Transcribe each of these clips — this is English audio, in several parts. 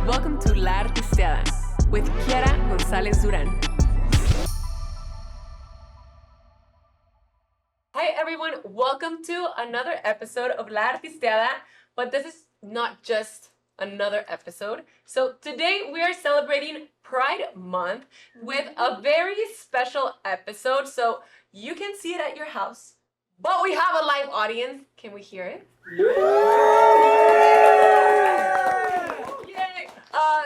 Welcome to La Artisteada with Kiara González Duran. Hi everyone, welcome to another episode of La Artisteada, but this is not just another episode. So today we are celebrating Pride Month with a very special episode. So you can see it at your house, but we have a live audience. Can we hear it? Yay!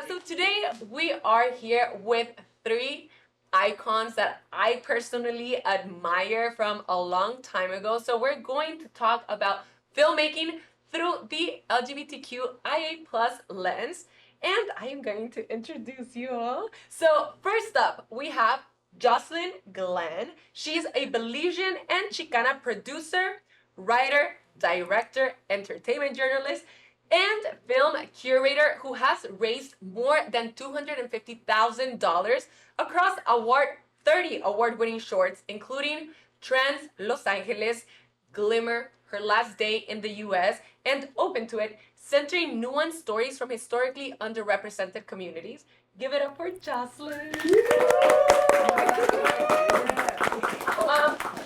So today we are here with three icons that I personally admire from a long time ago. So we're going to talk about filmmaking through the LGBTQIA plus lens. And I am going to introduce you all. So first up, we have Josslyn Glenn. She's a Belizean and Chicana producer, writer, director, entertainment journalist, and film curator who has raised more than $250,000 across 30 award-winning shorts, including Trans Los Angeles, Glimmer, Her Last Day in the US, and Open to It, centering nuanced stories from historically underrepresented communities. Give it up for Josslyn.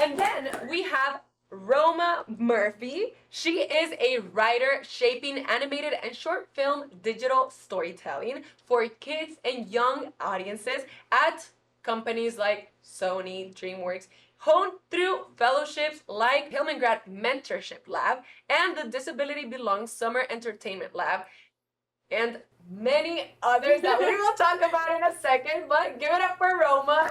And then we have Roma Murphy. She is a writer shaping animated and short film digital storytelling for kids and young audiences at companies like Sony, DreamWorks, honed through fellowships like Hillman Grad Mentorship Lab and the Disability Belongs Summer Entertainment Lab, and many others that we will talk about in a second, but give it up for Roma.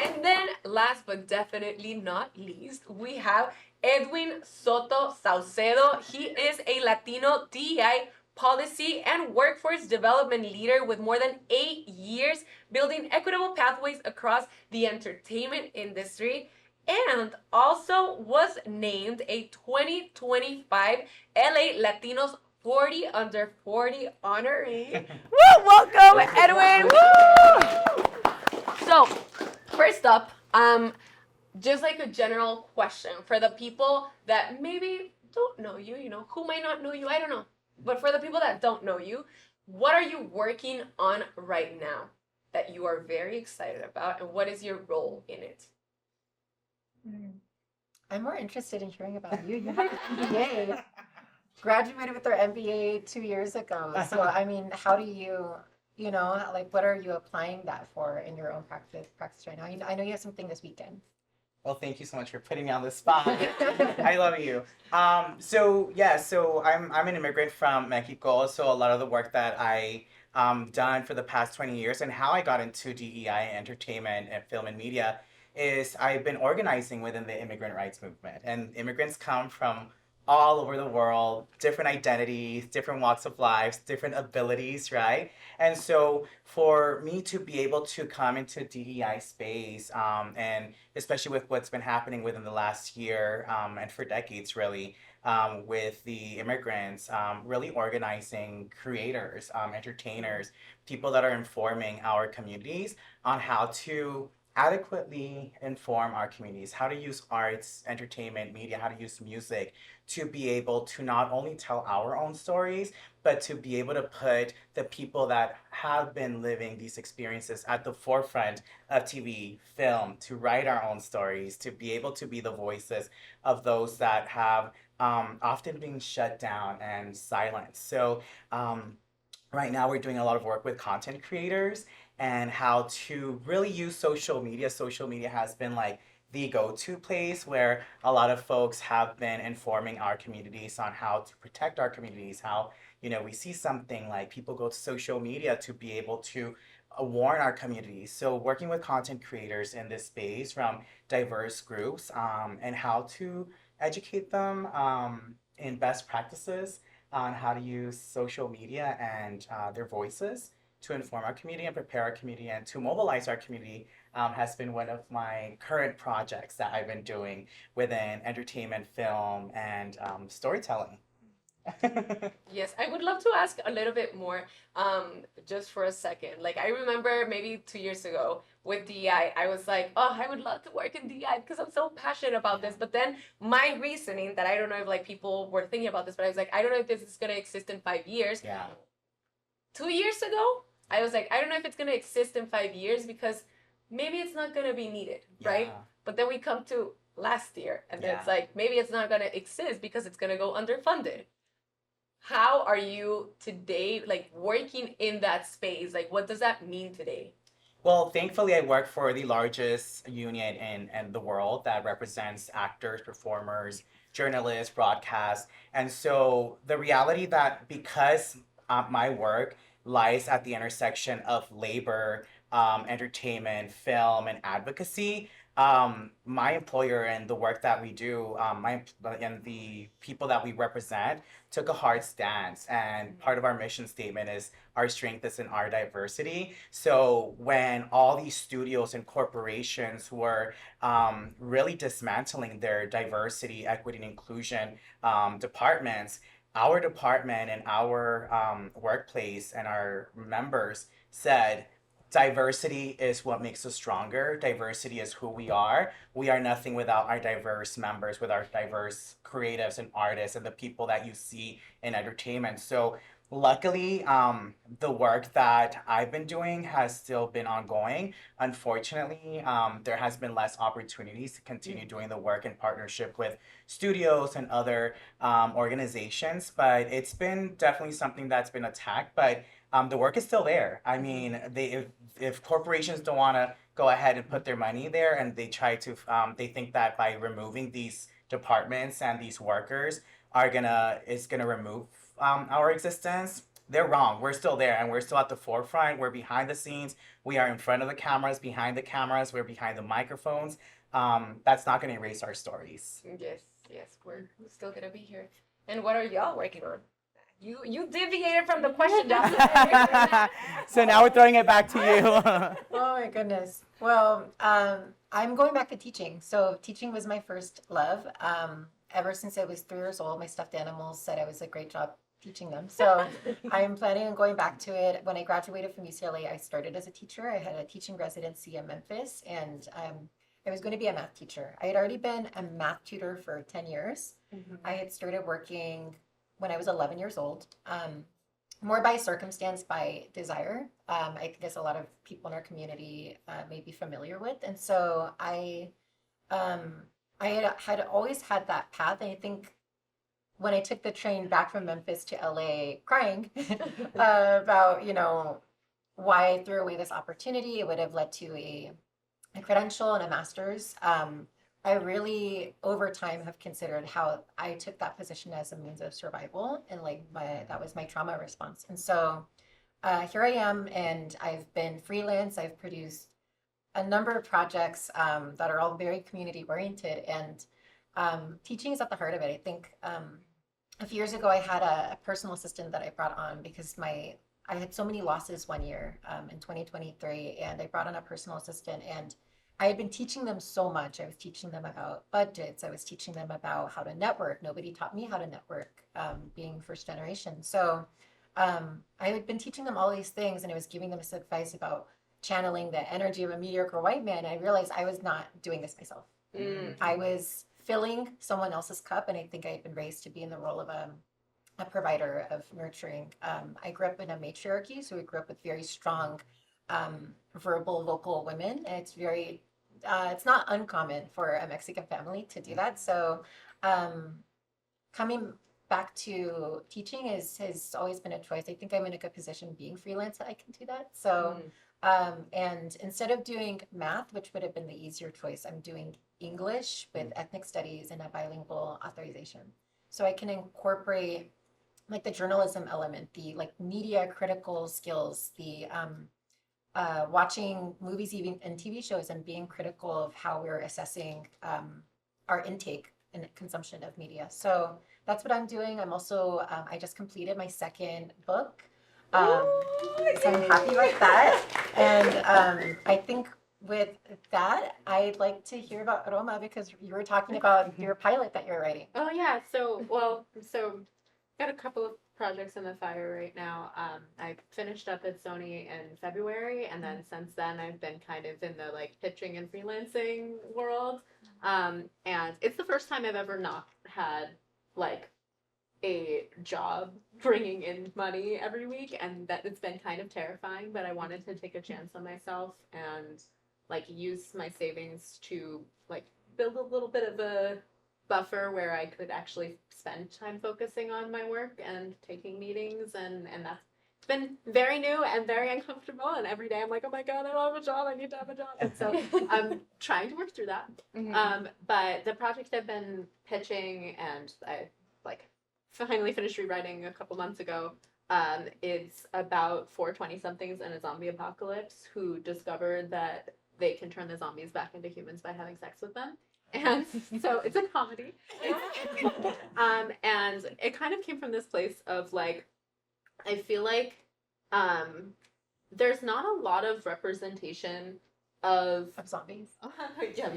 And then, last but definitely not least, we have Edwin Soto Saucedo. He is a Latino DEI policy and workforce development leader with more than 8 years building equitable pathways across the entertainment industry, and also was named a 2025 LA Latinos 40 Under 40 honoree. Woo! Welcome, Edwin! Woo! So, first up, just like a general question for the people that maybe don't know you, who might not know you, I don't know. But for the people that don't know you, what are you working on right now that you are very excited about, and what is your role in it? I'm more interested in hearing about you. You have an MBA. Graduated with our MBA 2 years ago. So, I mean, how do you, what are you applying that for in your own practice right now? I know you have something this weekend. Well, thank you so much for putting me on the spot. I love you. So I'm an immigrant from Mexico. So a lot of the work that I done for the past 20 years and how I got into DEI entertainment and film and media is I've been organizing within the immigrant rights movement. And immigrants come from all over the world, different identities, different walks of lives, different abilities, right? And so for me to be able to come into DEI space, and especially with what's been happening within the last year, and for decades really, with the immigrants, really organizing creators, entertainers, people that are informing our communities on how to adequately inform our communities, how to use arts, entertainment, media, how to use music to be able to not only tell our own stories, but to be able to put the people that have been living these experiences at the forefront of TV, film, to write our own stories, to be able to be the voices of those that have often been shut down and silenced. So right now we're doing a lot of work with content creators and how to really use social media. Social media has been like the go-to place where a lot of folks have been informing our communities on how to protect our communities, how, we see something like people go to social media to be able to warn our communities. So working with content creators in this space from diverse groups, and how to educate them in best practices on how to use social media and their voices to inform our community and prepare our community and to mobilize our community has been one of my current projects that I've been doing within entertainment, film, and storytelling. Yes, I would love to ask a little bit more, just for a second. Like, I remember maybe 2 years ago with DEI, I was like, oh, I would love to work in DEI because I'm so passionate about this. But then my reasoning that I don't know if like people were thinking about this, but I was like, I don't know if this is gonna exist in 5 years. Yeah. 2 years ago, I was like, I don't know if it's gonna exist in 5 years because maybe it's not gonna be needed, right? Yeah. But then we come to last year, and then Yeah. it's like maybe it's not gonna exist because it's gonna go underfunded. How are you today, like working in that space? Like, what does that mean today? Well, thankfully, I work for the largest union in the world that represents actors, performers, journalists, broadcast. And so the reality that because my work lies at the intersection of labor, entertainment, film, and advocacy, my employer and the work that we do, and the people that we represent took a hard stance. And part of our mission statement is our strength is in our diversity. So when all these studios and corporations were really dismantling their diversity, equity, and inclusion departments, our department and our workplace and our members said, diversity is what makes us stronger. Diversity is who we are. We are nothing without our diverse members, with our diverse creatives and artists and the people that you see in entertainment. So luckily, the work that I've been doing has still been ongoing. Unfortunately, there has been less opportunities to continue doing the work in partnership with studios and other organizations, but it's been definitely something that's been attacked. But the work is still there. I mean, if corporations don't want to go ahead and put their money there, and they try to, they think that by removing these departments and these workers is gonna remove our existence. They're wrong. We're still there, and we're still at the forefront. We're behind the scenes. We are in front of the cameras, behind the cameras. We're behind the microphones. That's not going to erase our stories. Yes, yes, we're still gonna be here. And what are y'all working on? You deviated from the question, Josslyn. So now we're throwing it back to you. Oh my goodness. Well, I'm going back to teaching. So teaching was my first love. Ever since I was 3 years old, my stuffed animals said I was a great job teaching them. So I'm planning on going back to it. When I graduated from UCLA, I started as a teacher. I had a teaching residency in Memphis, and I was going to be a math teacher. I had already been a math tutor for 10 years. I had started working when I was 11 years old, more by circumstance, by desire. I guess a lot of people in our community may be familiar with. And so I had always had that path. And I think when I took the train back from Memphis to LA crying about, why I threw away this opportunity, it would have led to a credential and a master's. I really, over time, have considered how I took that position as a means of survival, and that was my trauma response. And so here I am, and I've been freelance. I've produced a number of projects that are all very community oriented, and teaching is at the heart of it. I think a few years ago, I had a personal assistant that I brought on because I had so many losses one year in 2023, and I brought on a personal assistant, and I had been teaching them so much. I was teaching them about budgets. I was teaching them about how to network. Nobody taught me how to network, being first generation. So I had been teaching them all these things, and I was giving them this advice about channeling the energy of a mediocre white man. I realized I was not doing this myself. I was filling someone else's cup, and I think I had been raised to be in the role of a provider of nurturing. I grew up in a matriarchy, so we grew up with very strong verbal, vocal women, and it's not uncommon for a Mexican family to do that. So coming back to teaching has always been a choice. I think I'm in a good position being freelance that I can do that. So and instead of doing math, which would have been the easier choice, I'm doing English with ethnic studies and a bilingual authorization. So I can incorporate the journalism element, the media critical skills, the watching movies even and TV shows and being critical of how we're assessing our intake and consumption of media. So that's what I'm doing. I'm also, I just completed my second book. So I'm happy about that. And I think with that, I'd like to hear about Roma, because you were talking about your pilot that you're writing. Oh yeah, so got a couple of projects in the fire right now. I finished up at Sony in February, and then since then I've been kind of in the like pitching and freelancing world. And it's the first time I've ever not had like a job bringing in money every week, and that it's been kind of terrifying, but I wanted to take a chance on myself and like use my savings to like build a little bit of a buffer where I could actually spend time focusing on my work and taking meetings, and that's it's been very new and very uncomfortable, and every day I'm like, oh my god, I don't have a job, I need to have a job. And so I'm trying to work through that. But the project I've been pitching and I like finally finished rewriting a couple months ago. It's about 420 somethings in a zombie apocalypse who discovered that they can turn the zombies back into humans by having sex with them. And so it's a comedy. And it kind of came from this place of like, I feel like there's not a lot of representation of zombies. yeah,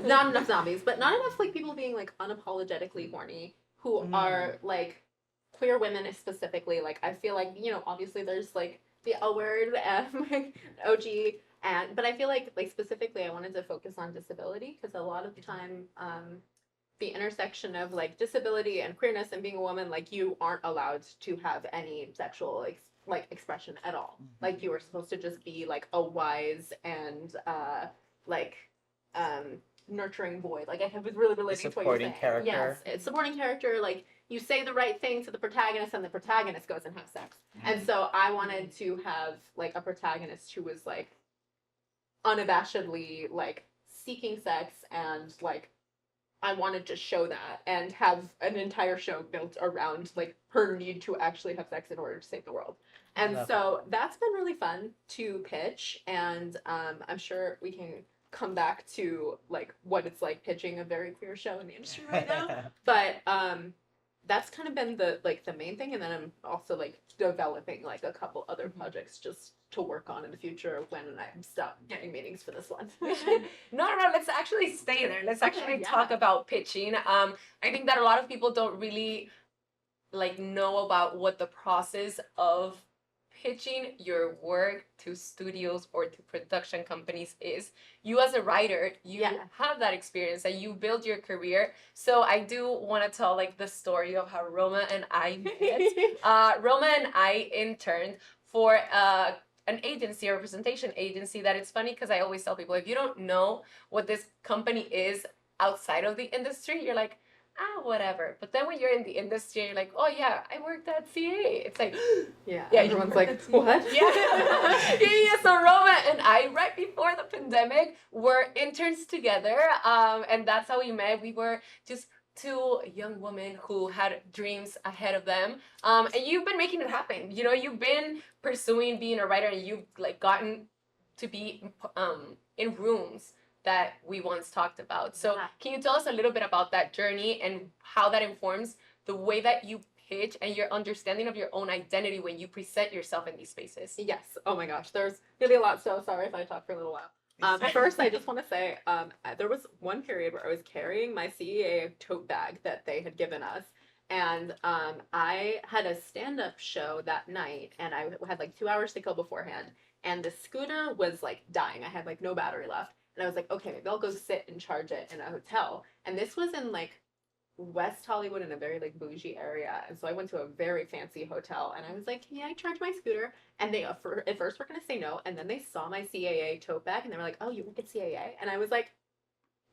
not enough zombies, but not enough like people being like unapologetically horny who are like queer women specifically. Like I feel like, you know, obviously there's like the L word and like OG, and but I feel like specifically I wanted to focus on disability because a lot of the time the intersection of like disability and queerness and being a woman, like you aren't allowed to have any sexual like expression at all. Like you were supposed to just be like a wise and like nurturing boy. Like I was really relating to what you're saying. Character. Yes, it's supporting character. Like you say the right thing to the protagonist, and the protagonist goes and has sex. And so I wanted to have like a protagonist who was like unabashedly like seeking sex, and like I wanted to show that and have an entire show built around like her need to actually have sex in order to save the world. And so that's been really fun to pitch, and I'm sure we can come back to like what it's like pitching a very queer show in the industry right now. But that's kind of been the main thing, and then I'm also like developing like a couple other projects just to work on in the future when I stop getting meetings for this one. No, let's actually stay there. Let's actually talk about pitching. I think that a lot of people don't really like know about what the process of pitching your work to studios or to production companies is. You as a writer, you have that experience and you build your career. So I do want to tell like the story of how Roma and I met. Roma and I interned for an agency, a representation agency, that it's funny because I always tell people, if you don't know what this company is outside of the industry, you're like, whatever. But then when you're in the industry, you're like, oh yeah, I worked at CA. It's like, yeah, everyone's like, what? Yeah. So Roma and I, right before the pandemic, were interns together, and that's how we met. We were just two young women who had dreams ahead of them, and you've been making it happen. You know, you've been pursuing being a writer, and you've like gotten to be in rooms that we once talked about. So can you tell us a little bit about that journey and how that informs the way that you pitch and your understanding of your own identity when you present yourself in these spaces? Yes. Oh my gosh, there's really a lot. So sorry if I talk for a little while. First, I just want to say there was one period where I was carrying my CEA tote bag that they had given us. And I had a stand-up show that night, and I had like 2 hours to kill beforehand. And the scooter was like dying. I had like no battery left. And I was like, okay, maybe I'll go sit and charge it in a hotel. And this was in like West Hollywood, in a very like bougie area. And so I went to a very fancy hotel, and I was like, can I charge my scooter? And they at first were going to say no. And then they saw my CAA tote bag, and they were like, oh, you work at CAA? And I was like,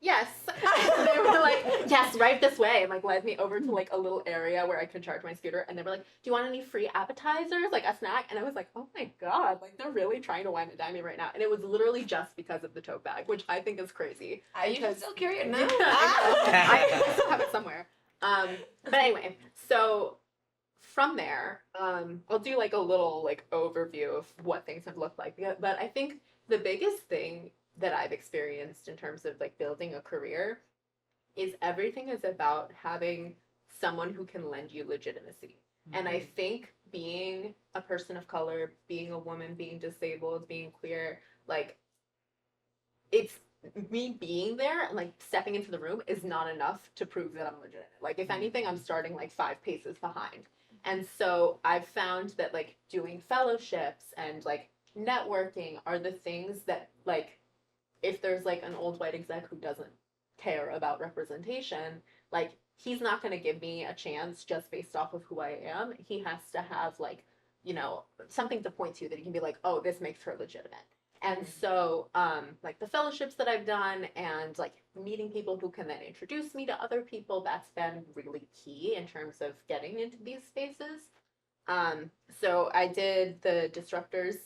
yes. And they were like, yes, right this way, and like led me over to like a little area where I could charge my scooter. And they were like, do you want any free appetizers, like a snack? And I was like, oh my god, like they're really trying to wine and dine me right now. And it was literally just because of the tote bag, which I think is crazy. I should still carry it now. I still have it somewhere. But anyway, so from there, I'll do like a little like overview of what things have looked like. But I think the biggest thing that I've experienced in terms of like building a career is everything is about having someone who can lend you legitimacy. Mm-hmm. And I think being a person of color, being a woman, being disabled, being queer, like it's me being there and like stepping into the room is not enough to prove that I'm legitimate. Like if anything, I'm starting like 5 paces behind. And so I've found that like doing fellowships and like networking are the things that like if there's like an old white exec who doesn't care about representation, like he's not going to give me a chance just based off of who I am. He has to have like, you know, something to point to that he can be like, oh, this makes her legitimate. And so, like the fellowships that I've done and like meeting people who can then introduce me to other people, that's been really key in terms of getting into these spaces. So I did the Disruptors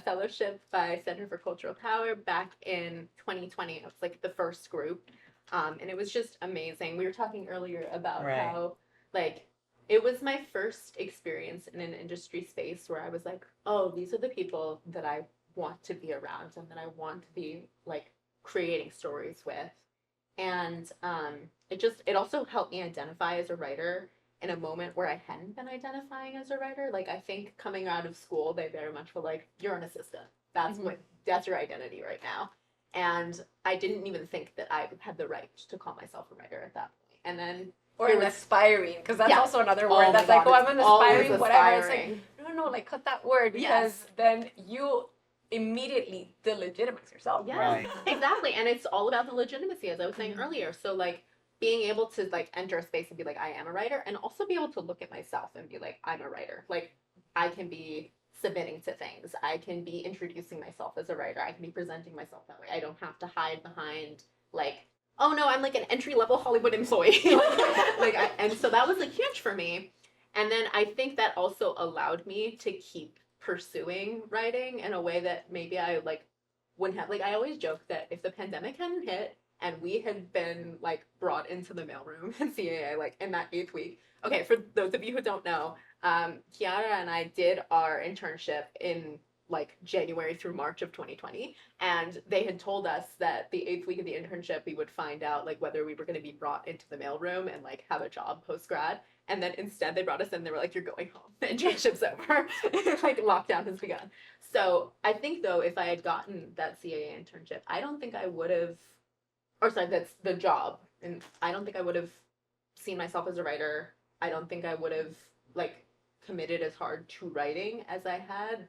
Fellowship by Center for Cultural Power back in 2020. It was like the first group. And it was just amazing. We were talking earlier about Right. how like it was my first experience in an industry space where I was like, oh, these are the people that I want to be around and that I want to be like creating stories with. And it also helped me identify as a writer in a moment where I hadn't been identifying as a writer. Like I think coming out of school, they very much were like, you're an assistant. That's your identity right now. And I didn't even think that I had the right to call myself a writer at that point. And then Or an aspiring, because that's Yeah. also another Oh word my that's like, God, oh, I'm an it's always aspiring, whatever. It's like, aspiring. no, like cut that word because Yes. then you immediately delegitimize yourself. Yeah, Right. exactly. And it's all about the legitimacy, as I was saying Mhm. earlier. So like being able to like enter a space and be like, I am a writer, and also be able to look at myself and be like, I'm a writer. Like I can be submitting to things. I can be introducing myself as a writer. I can be presenting myself that way. I don't have to hide behind like, oh no, I'm like an entry level Hollywood employee. And so that was like huge for me. And then I think that also allowed me to keep pursuing writing in a way that maybe I like wouldn't have. Like I always joke that if the pandemic hadn't hit and we had been like brought into the mailroom in CAA like in that 8th week. Okay, for those of you who don't know, Kiara and I did our internship in like January through March of 2020, and they had told us that the 8th week of the internship we would find out like whether we were going to be brought into the mailroom and like have a job post grad. And then instead they brought us in. They were like, "You're going home. The internship's over. Like lockdown has begun." So I think though, if I had gotten that CAA internship, I don't think I would have. Or sorry, that's the job, and I don't think I would have seen myself as a writer. I don't think I would have like committed as hard to writing as I had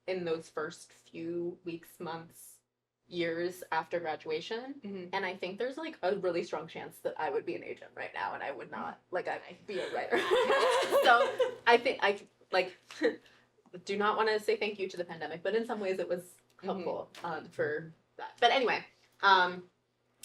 in those first few weeks, months, years after graduation. Mhm. And I think there's like a really strong chance that I would be an agent right now and I would not like I'd be a writer. So I think I like do not want to say thank you to the pandemic, but in some ways it was helpful for that. But anyway,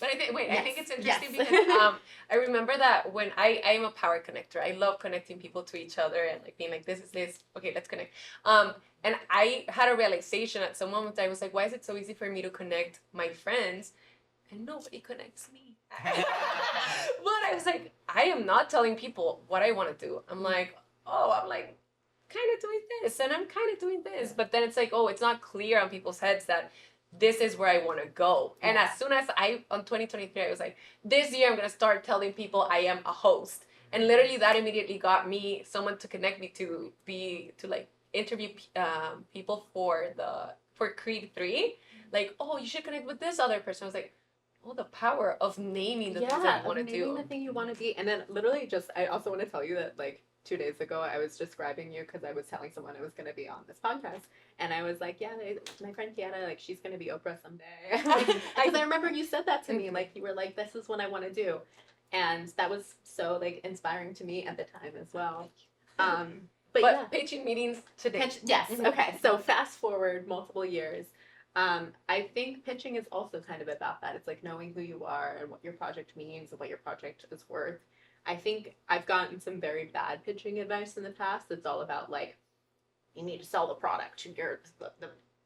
But I think, I Yes. think it's interesting Yes. because I remember that when I am a power connector. I love connecting people to each other and like being like, this is this. Okay, let's connect. And I had a realization at some moment. I was like, why is it so easy for me to connect my friends and nobody connects me? But I was like, I am not telling people what I want to do. I'm like, I'm like kind of doing this and I'm kind of doing this. But then it's like, it's not clear on people's heads that this is where I want to go. And as soon as on 2023, I was like, this year I'm going to start telling people I am a host. And literally that immediately got me someone to connect me to like interview people for Creed 3. Like, you should connect with this other person. I was like, the power of naming the things that you want to do. the thing you want to be. And then literally I also want to tell you that like 2 days ago, I was describing you because I was telling someone I was going to be on this podcast. And I was like, yeah, my friend Kiara, like, she's going to be Oprah someday. Because I remember you said that to me. Like, you were like, this is what I want to do. And that was so, like, inspiring to me at the time as well. But yeah. Pitching meetings today. Yes. Okay. So fast forward multiple years. I think pitching is also kind of about that. It's like knowing who you are and what your project means and what your project is worth. I think I've gotten some very bad pitching advice in the past. It's all about like, you need to sell the product.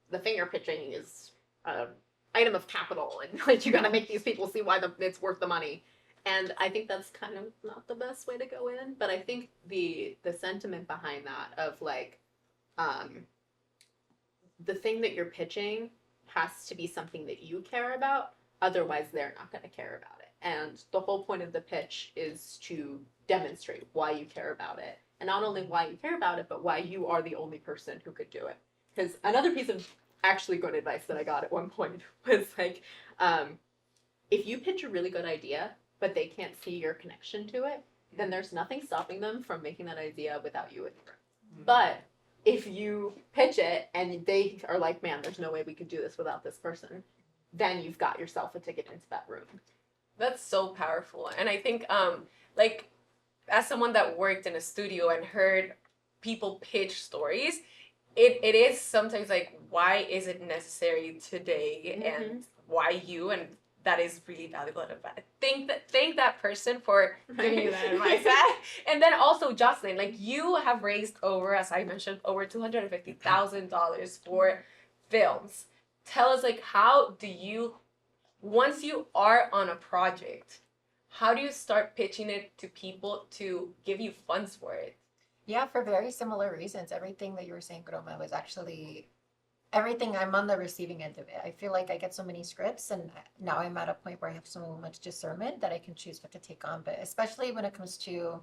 The thing you're pitching is an item of capital, and like you got to make these people see why it's worth the money. And I think that's kind of not the best way to go in. But I think the sentiment behind that of like, the thing that you're pitching has to be something that you care about. Otherwise, they're not going to care about it. And the whole point of the pitch is to demonstrate why you care about it. And not only why you care about it, but why you are the only person who could do it. Because another piece of actually good advice that I got at one point was like, if you pitch a really good idea, but they can't see your connection to it, then there's nothing stopping them from making that idea without you in the room. But if you pitch it and they are like, man, there's no way we could do this without this person, then you've got yourself a ticket into that room. That's so powerful. And I think, like, as someone that worked in a studio and heard people pitch stories, it is sometimes like, why is it necessary today, and why you? And that is really valuable advice. Thank that person for giving you that advice. And then also, Josslyn, like, you have raised over, as I mentioned, over $250,000 for films. Tell us, like, how do you, once you are on a project, how do you start pitching it to people to give you funds for it? Yeah, for very similar reasons. Everything that you were saying, Roma, was actually everything. I'm on the receiving end of it. I feel like I get so many scripts, and now I'm at a point where I have so much discernment that I can choose what to take on. But especially when it comes to,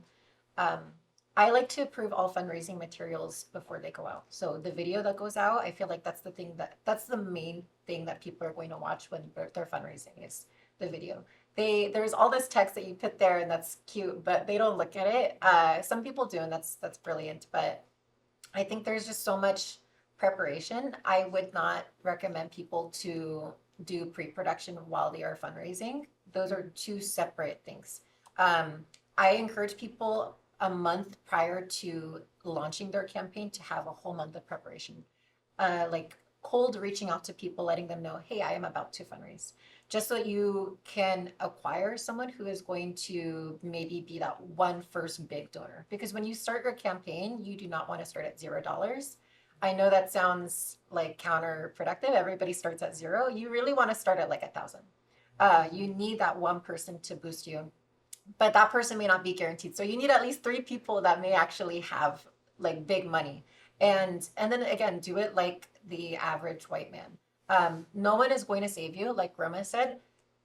I like to approve all fundraising materials before they go out. So the video that goes out, I feel like that's the main thing that people are going to watch when they're fundraising is the video. There's all this text that you put there, and that's cute, but they don't look at it. Some people do, and that's brilliant. But I think there's just so much preparation. I would not recommend people to do pre-production while they are fundraising. Those are two separate things. I encourage people a month prior to launching their campaign to have a whole month of preparation. Like cold reaching out to people, letting them know, hey, I am about to fundraise. Just so that you can acquire someone who is going to maybe be that one first big donor. Because when you start your campaign, you do not want to start at $0. I know that sounds like counterproductive. Everybody starts at zero. You really want to start at like 1,000. You need that one person to boost you, but that person may not be guaranteed. So you need at least 3 people that may actually have like big money. And then again, do it like the average white man. No one is going to save you. Like Roma said,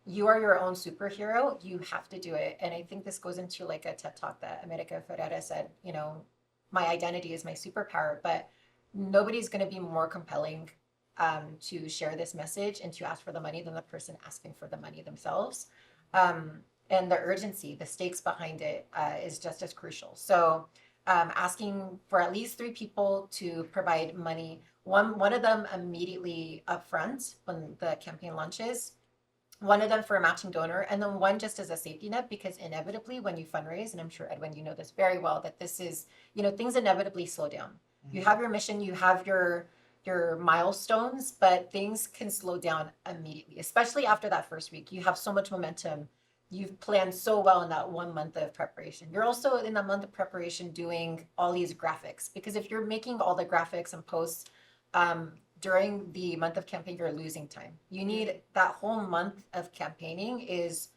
you are your own superhero. You have to do it. And I think this goes into like a TED talk that America Ferrera said, you know, my identity is my superpower, but nobody's going to be more compelling to share this message and to ask for the money than the person asking for the money themselves. And the urgency, the stakes behind it is just as crucial. So asking for at least 3 people to provide money, one of them immediately upfront when the campaign launches, one of them for a matching donor, and then one just as a safety net, because inevitably when you fundraise, and I'm sure Edwin, you know this very well, that this is, you know, things inevitably slow down. You have your mission, you have your milestones, but things can slow down immediately, especially after that first week. You have so much momentum. You've planned so well in that 1 month of preparation. You're also in that month of preparation doing all these graphics, because if you're making all the graphics and posts during the month of campaign, you're losing time. You need that whole month of campaigning is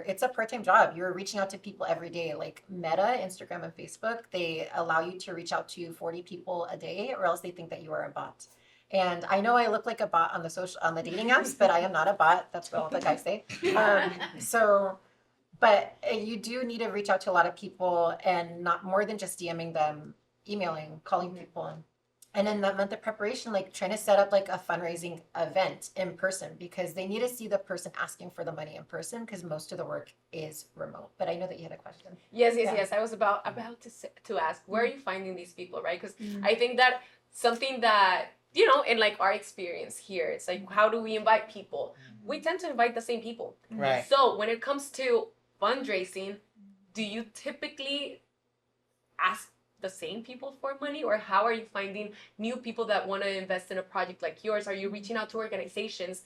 it's a part-time job. You're reaching out to people every day. Like Meta, Instagram, and Facebook, they allow you to reach out to 40 people a day, or else they think that you are a bot. And I know I look like a bot on the dating apps, but I am not a bot. That's what all the guys say. But you do need to reach out to a lot of people, and not more than just DMing them, emailing, calling people. And in that month of preparation, like trying to set up like a fundraising event in person, because they need to see the person asking for the money in person, because most of the work is remote. But I know that you had a question. Yes. I was about to ask, where are you finding these people, right? Because I think that something that, you know, in like our experience here, it's like, how do we invite people? We tend to invite the same people. Right. So when it comes to fundraising, do you typically ask the same people for money, or how are you finding new people that want to invest in a project like yours? Are you reaching out to organizations?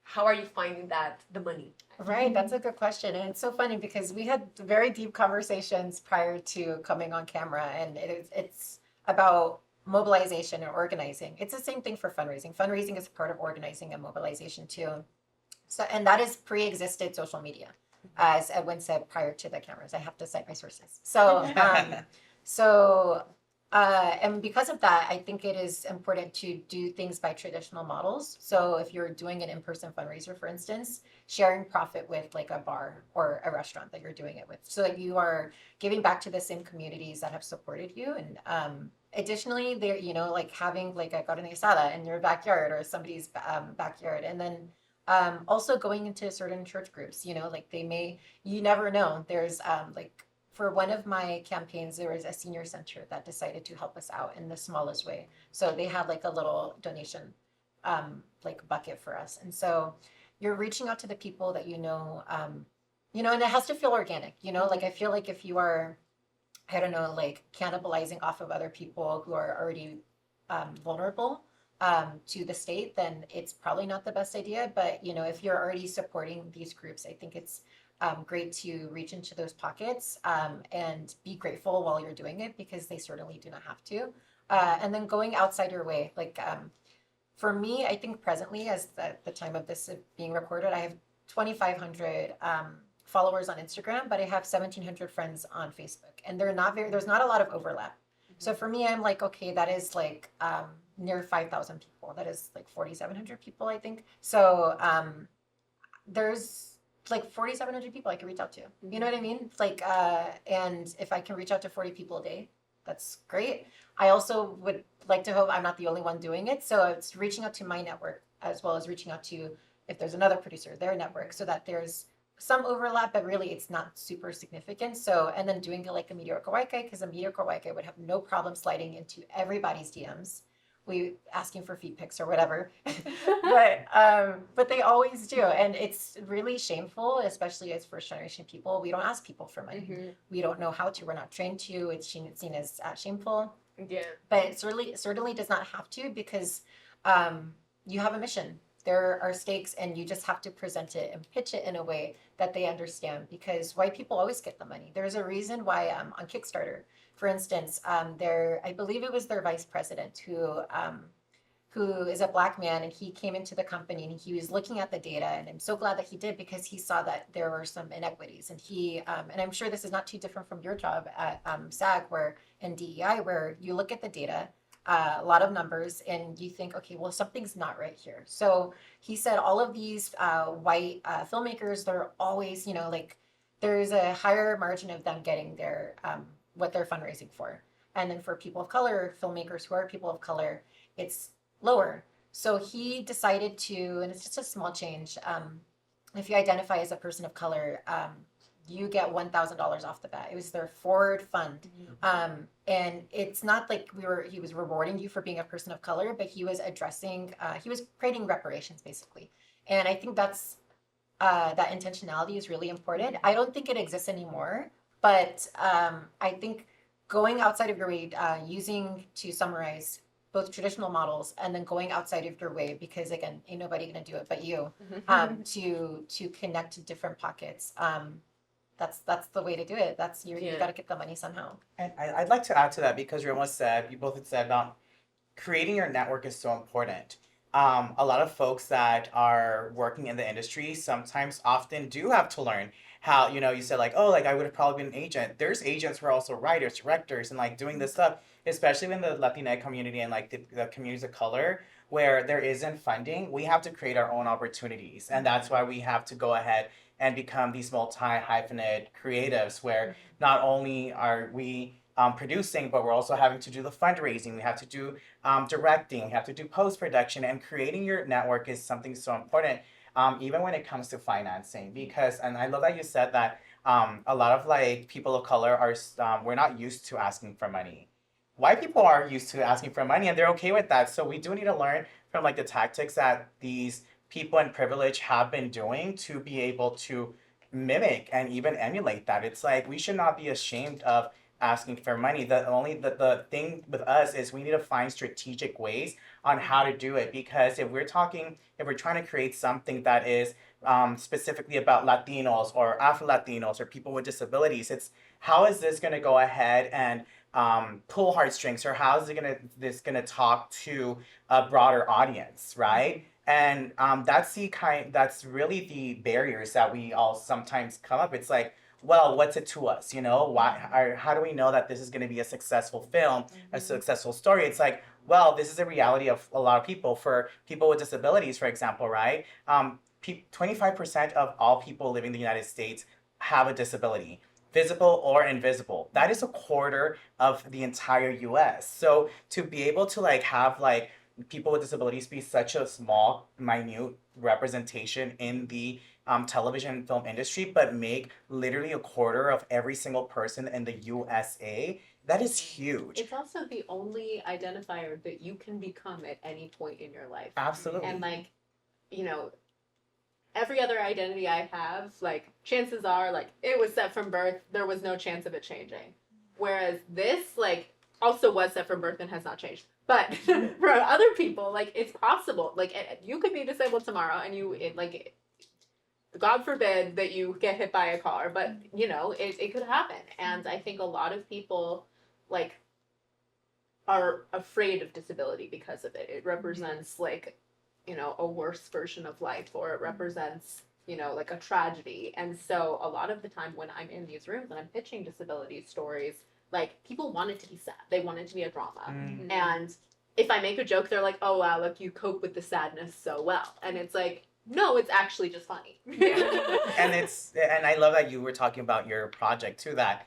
How are you finding the money? Right, that's a good question. And it's so funny because we had very deep conversations prior to coming on camera, and it's about mobilization and organizing. It's the same thing for fundraising. Fundraising is a part of organizing and mobilization too. So, and that is pre-existed social media, as Edwin said prior to the cameras. I have to cite my sources. And because of that, I think it is important to do things by traditional models. So if you're doing an in-person fundraiser, for instance, sharing profit with like a bar or a restaurant that you're doing it with, so that you are giving back to the same communities that have supported you. And additionally, there, you know, like having like a Artisteada in your backyard or somebody's backyard, and then Also going into certain church groups, like you never know. There's like for one of my campaigns, there was a senior center that decided to help us out in the smallest way. So they had like a little donation like bucket for us. And so you're reaching out to the people that and it has to feel organic, like I feel like if you are, I don't know, like cannibalizing off of other people who are already vulnerable to the state, then it's probably not the best idea. But if you're already supporting these groups, I think it's great to reach into those pockets and be grateful while you're doing it, because they certainly do not have to. And then going outside your way, like for me, I think presently, as the time of this being recorded, I have 2,500 followers on Instagram, but I have 1,700 friends on Facebook, and there's not a lot of overlap. So for me, I'm like, okay, that is like near 5,000 people. That is like 4,700 people, I think. So there's like 4,700 people I can reach out to. You know what I mean? Like, and if I can reach out to 40 people a day, that's great. I also would like to hope I'm not the only one doing it. So it's reaching out to my network as well as reaching out to, if there's another producer, their network, so that there's some overlap, but really it's not super significant. So, and then doing it like a mediocre white guy, because a mediocre white guy would have no problem sliding into everybody's DMs, we asking for feed pics or whatever. but they always do, and it's really shameful, especially as first generation people. We don't ask people for money. We don't know how to. We're not trained to. It's seen as shameful. Yeah. But it certainly does not have to, because you have a mission. There are stakes, and you just have to present it and pitch it in a way that they understand, because white people always get the money. There's a reason why on Kickstarter, for instance, I believe it was their vice president who is a black man, and he came into the company and he was looking at the data, and I'm so glad that he did, because he saw that there were some inequities, and and I'm sure this is not too different from your job at SAG and DEI, where you look at the data, a lot of numbers, and you think, okay, well, something's not right here. So he said all of these white filmmakers, they're always, like there's a higher margin of them getting their what they're fundraising for. And then for people of color, filmmakers who are people of color, it's lower. So he decided to, and it's just a small change. If you identify as a person of color, you get $1,000 off the bat. It was their forward fund. And it's not like he was rewarding you for being a person of color, but he was he was creating reparations basically. And I think that intentionality is really important. I don't think it exists anymore, but I think going outside of your way, to summarize both traditional models, and then going outside of your way, because again, ain't nobody gonna do it but you, to connect to different pockets. That's the way to do it. You got to get the money somehow. And I'd like to add to that, because you both had said creating your network is so important. A lot of folks that are working in the industry sometimes often do have to learn how, you said like, oh, like I would have probably been an agent. There's agents who are also writers, directors, and like doing this stuff, especially in the Latina community and like the communities of color, where there isn't funding. We have to create our own opportunities. And that's why we have to go ahead and become these multi-hyphenate creatives, where not only are we producing, but we're also having to do the fundraising. We have to do directing. We have to do post-production. And creating your network is something so important, even when it comes to financing. Because, and I love that you said that a lot of like people of color are, we're not used to asking for money. White people are used to asking for money, and they're okay with that. So we do need to learn from like the tactics that these people in privilege have been doing to be able to mimic and even emulate that. It's like we should not be ashamed of asking for money. The thing with us is we need to find strategic ways on how to do it, because if we're trying to create something that is specifically about Latinos or Afro Latinos or people with disabilities, it's how is this going to go ahead and pull heartstrings, or how is this gonna talk to a broader audience, right? And that's really the barriers that we all sometimes come up. It's like, well, what's it to us? How do we know that this is going to be a successful film, a successful story? It's like, well, this is a reality of a lot of people. For people with disabilities, for example, right? 25% of all people living in the United States have a disability, visible or invisible. That is a quarter of the entire U.S. So to be able to like have like people with disabilities be such a small, minute representation in the television and film industry, but make literally a quarter of every single person in the USA. That is huge. It's also the only identifier that you can become at any point in your life. Absolutely. And like, you know, every other identity I have, like, chances are, like, it was set from birth, there was no chance of it changing. Whereas this, like, also was set from birth and has not changed. But for other people, like, it's possible. Like, you could be disabled tomorrow and God forbid that you get hit by a car, but, you know, it could happen. And I think a lot of people, like, are afraid of disability because of it. It represents, like, you know, a worse version of life, or it represents, you know, like a tragedy. And so a lot of the time when I'm in these rooms and I'm pitching disability stories, like, people want it to be sad. They want it to be a drama. Mm. And if I make a joke, they're like, oh, wow, look, you cope with the sadness so well. And it's like, no, it's actually just funny. And I love that you were talking about your project too, that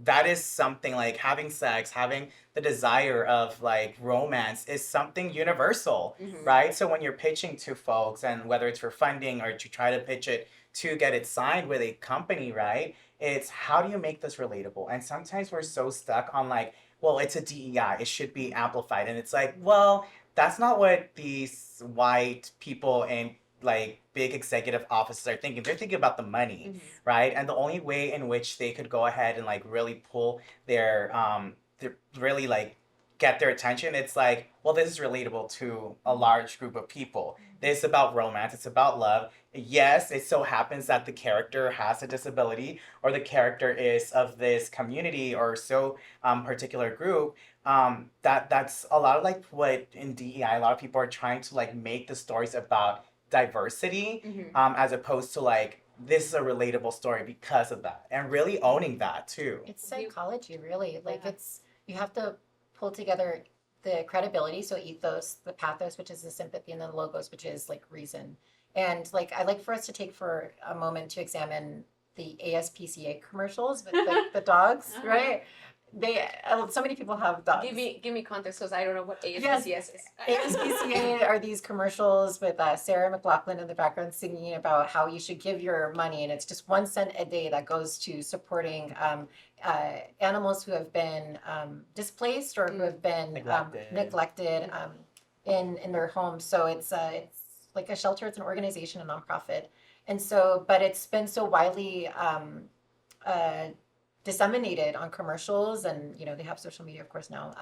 that is something like having sex, having the desire of like romance is something universal, right? So when you're pitching to folks, and whether it's for funding or to try to pitch it to get it signed with a company, right? It's how do you make this relatable? And sometimes we're so stuck on like, well, it's a DEI, it should be amplified. And it's like, well, that's not what these white people in like big executive offices are thinking. They're thinking about the money, right? And the only way in which they could go ahead and like really pull their really like get their attention, it's like, well, this is relatable to a large group of people. This is about romance, it's about love. Yes, it so happens that the character has a disability, or the character is of this community or so particular group. That's a lot of like what in DEI a lot of people are trying to like make the stories about diversity, as opposed to like this is a relatable story because of that, and really owning that too. It's psychology, really. Like it's, you have to pull together the credibility, so ethos, the pathos, which is the sympathy, and then the logos, which is like reason. And like I like for us to take for a moment to examine the ASPCA commercials with the dogs, right? They so many people have dogs. Give me context, because I don't know what ASPCS is. ASPCA are these commercials with Sarah McLachlan in the background singing about how you should give your money, and it's just 1 cent a day that goes to supporting animals who have been displaced or who have been neglected in their homes. So it's like a shelter. It's an organization, a nonprofit, and so but it's been so widely disseminated on commercials, and you know they have social media of course now,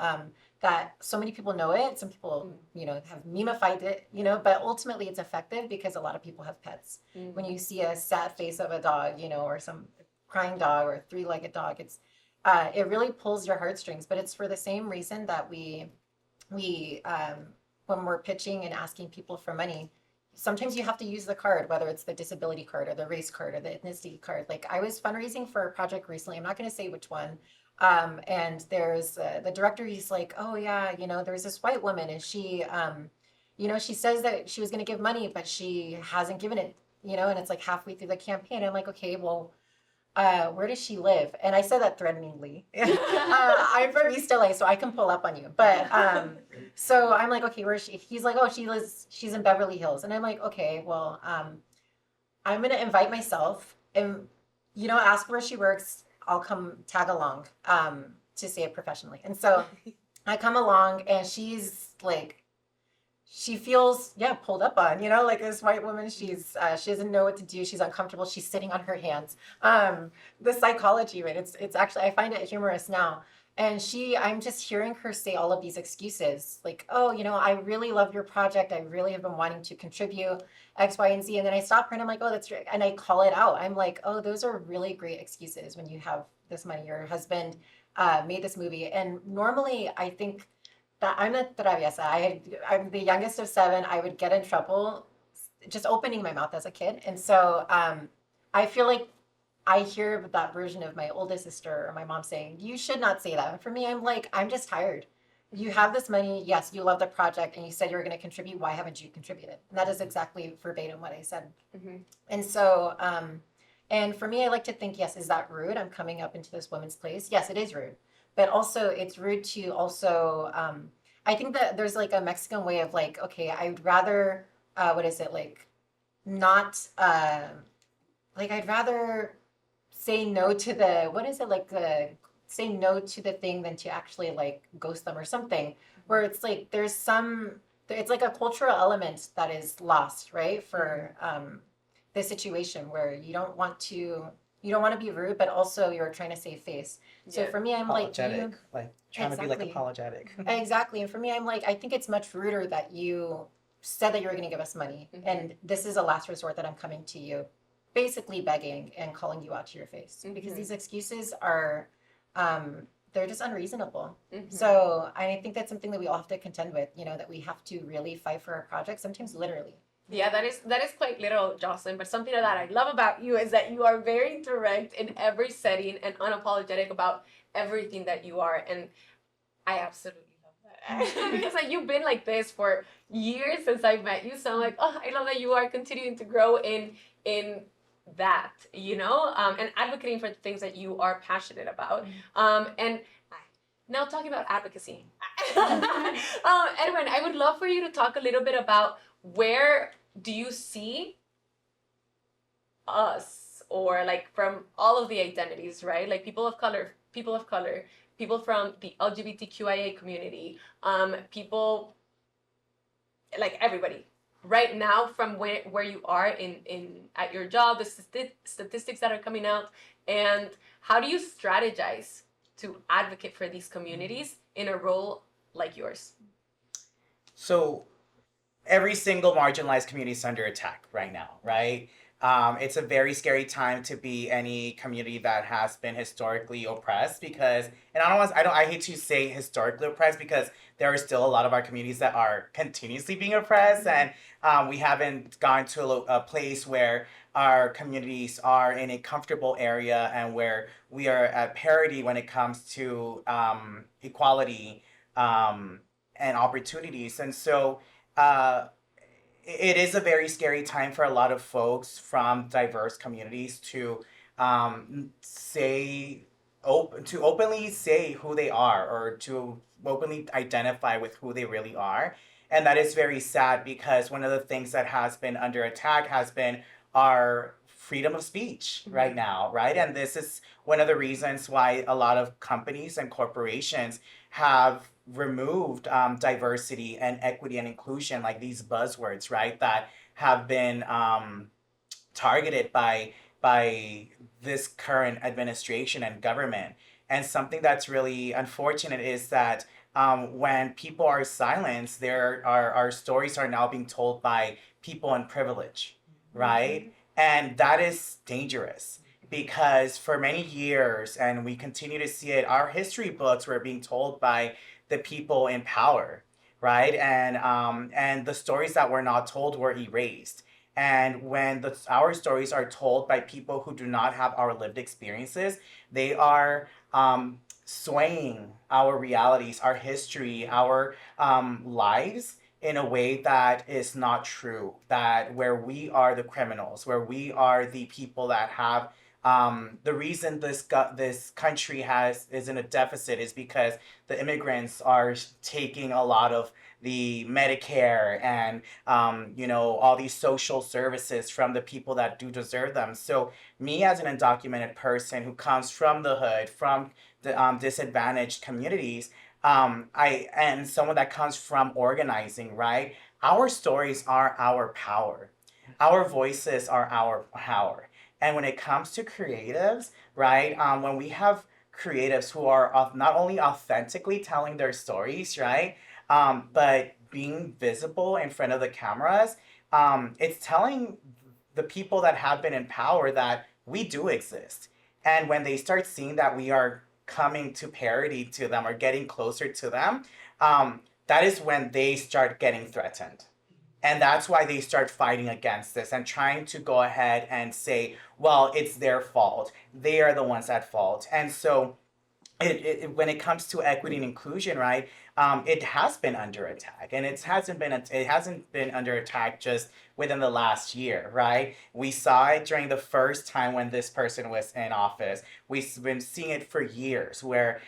that so many people know it. Some people you know have memeified it, you know, but ultimately it's effective because a lot of people have pets. When you see a sad face of a dog, you know, or some crying dog or a three-legged dog, it's it really pulls your heartstrings. But it's for the same reason that we when we're pitching and asking people for money, sometimes you have to use the card, whether it's the disability card or the race card or the ethnicity card. Like I was fundraising for a project recently, I'm not going to say which one. And there's the director, he's like, oh yeah, you know, there's this white woman and she, you know, she says that she was going to give money, but she hasn't given it, you know, and it's like halfway through the campaign. I'm like, okay, well, where does she live? And I said that threateningly. I'm from East LA, so I can pull up on you. But so I'm like, okay, where is she? He's like, oh, she's in Beverly Hills. And I'm like, okay, well, I'm gonna invite myself and, you know, ask where she works. I'll come tag along, to say it professionally. And so I come along and she's like, she feels pulled up on, you know, like this white woman. She's she doesn't know what to do. She's uncomfortable. She's sitting on her hands. The psychology of it, it's actually, I find it humorous now. And I'm just hearing her say all of these excuses, like, oh, you know, I really love your project. I really have been wanting to contribute X, Y, and Z. And then I stop her and I'm like, oh, that's right. And I call it out. I'm like, oh, those are really great excuses when you have this money. Your husband made this movie. And normally I think that I'm a traviesa. I'm the youngest of 7. I would get in trouble just opening my mouth as a kid. And so I feel like I hear that version of my oldest sister or my mom saying, you should not say that. And for me, I'm like, I'm just tired. You have this money. Yes, you love the project and you said you were going to contribute. Why haven't you contributed? And that is exactly verbatim what I said. And so, and for me, I like to think, yes, is that rude? I'm coming up into this woman's place. Yes, it is rude. but also it's rude to also, I think that there's like a Mexican way of like, okay, I'd rather, what is it, like, not, like, I'd rather say no to the, what is it, like, say no to the thing than to actually like ghost them or something, where it's like there's some, it's like a cultural element that is lost, right? For this situation where you don't want to be rude, but also you're trying to save face. So Yeah. for me, I'm like, Apologetic, like trying to be like Exactly. apologetic. exactly. And for me, I'm like, I think it's much ruder that you said that you were going to give us money, Mhm. and this is a last resort that I'm coming to you, basically begging and calling you out to your face, because Mhm. these excuses are, they're just unreasonable. Mhm. So I think that's something that we all have to contend with. You know, that we have to really fight for our projects, sometimes literally. Yeah, that is quite literal, Josslyn. But something that I love about you is that you are very direct in every setting and unapologetic about everything that you are, and I absolutely love that because like you've been like this for years since I've met you. So I'm like, oh, I love that you are continuing to grow in that, and advocating for the things that you are passionate about. And now talking about advocacy, Edwin, I would love for you to talk a little bit about where do you see us, or like from all of the identities, right? Like people of color, people from the LGBTQIA community, people, like everybody. Right now, from where you are in at your job, the statistics that are coming out, and how do you strategize to advocate for these communities in a role like yours? So every single marginalized community is under attack right now, right? It's a very scary time to be any community that has been historically oppressed because, and I hate to say historically oppressed because there are still a lot of our communities that are continuously being oppressed, and we haven't gone to a place where our communities are in a comfortable area and where we are at parity when it comes to equality and opportunities. And so, uh, it is a very scary time for a lot of folks from diverse communities to to openly say who they are or to openly identify with who they really are. And that is very sad because one of the things that has been under attack has been our freedom of speech right now, right? And this is one of the reasons why a lot of companies and corporations have removed diversity and equity and inclusion, like these buzzwords, right, that have been targeted by this current administration and government. And something that's really unfortunate is that when people are silenced, our stories are now being told by people in privilege, right? And that is dangerous because for many years, and we continue to see it, our history books were being told by the people in power, right? And the stories that were not told were erased. And when our stories are told by people who do not have our lived experiences, they are swaying our realities, our history, our lives in a way that is not true. That where we are the criminals, where we are the people that have the reason this country is in a deficit is because the immigrants are taking a lot of the Medicare and all these social services from the people that do deserve them. So me as an undocumented person who comes from the hood, from the disadvantaged communities, I and someone that comes from organizing, right? Our stories are our power. Our voices are our power. And when it comes to creatives, right? When we have creatives who are not only authentically telling their stories, right? But being visible in front of the cameras, it's telling the people that have been in power that we do exist. And when they start seeing that we are coming to parity to them or getting closer to them, that is when they start getting threatened. And that's why they start fighting against this and trying to go ahead and say, well, it's their fault. They are the ones at fault. And so when it comes to equity and inclusion, right? it has been under attack, and it hasn't been under attack just within the last year, right? We saw it during the first time when this person was in office. We've been seeing it for years, where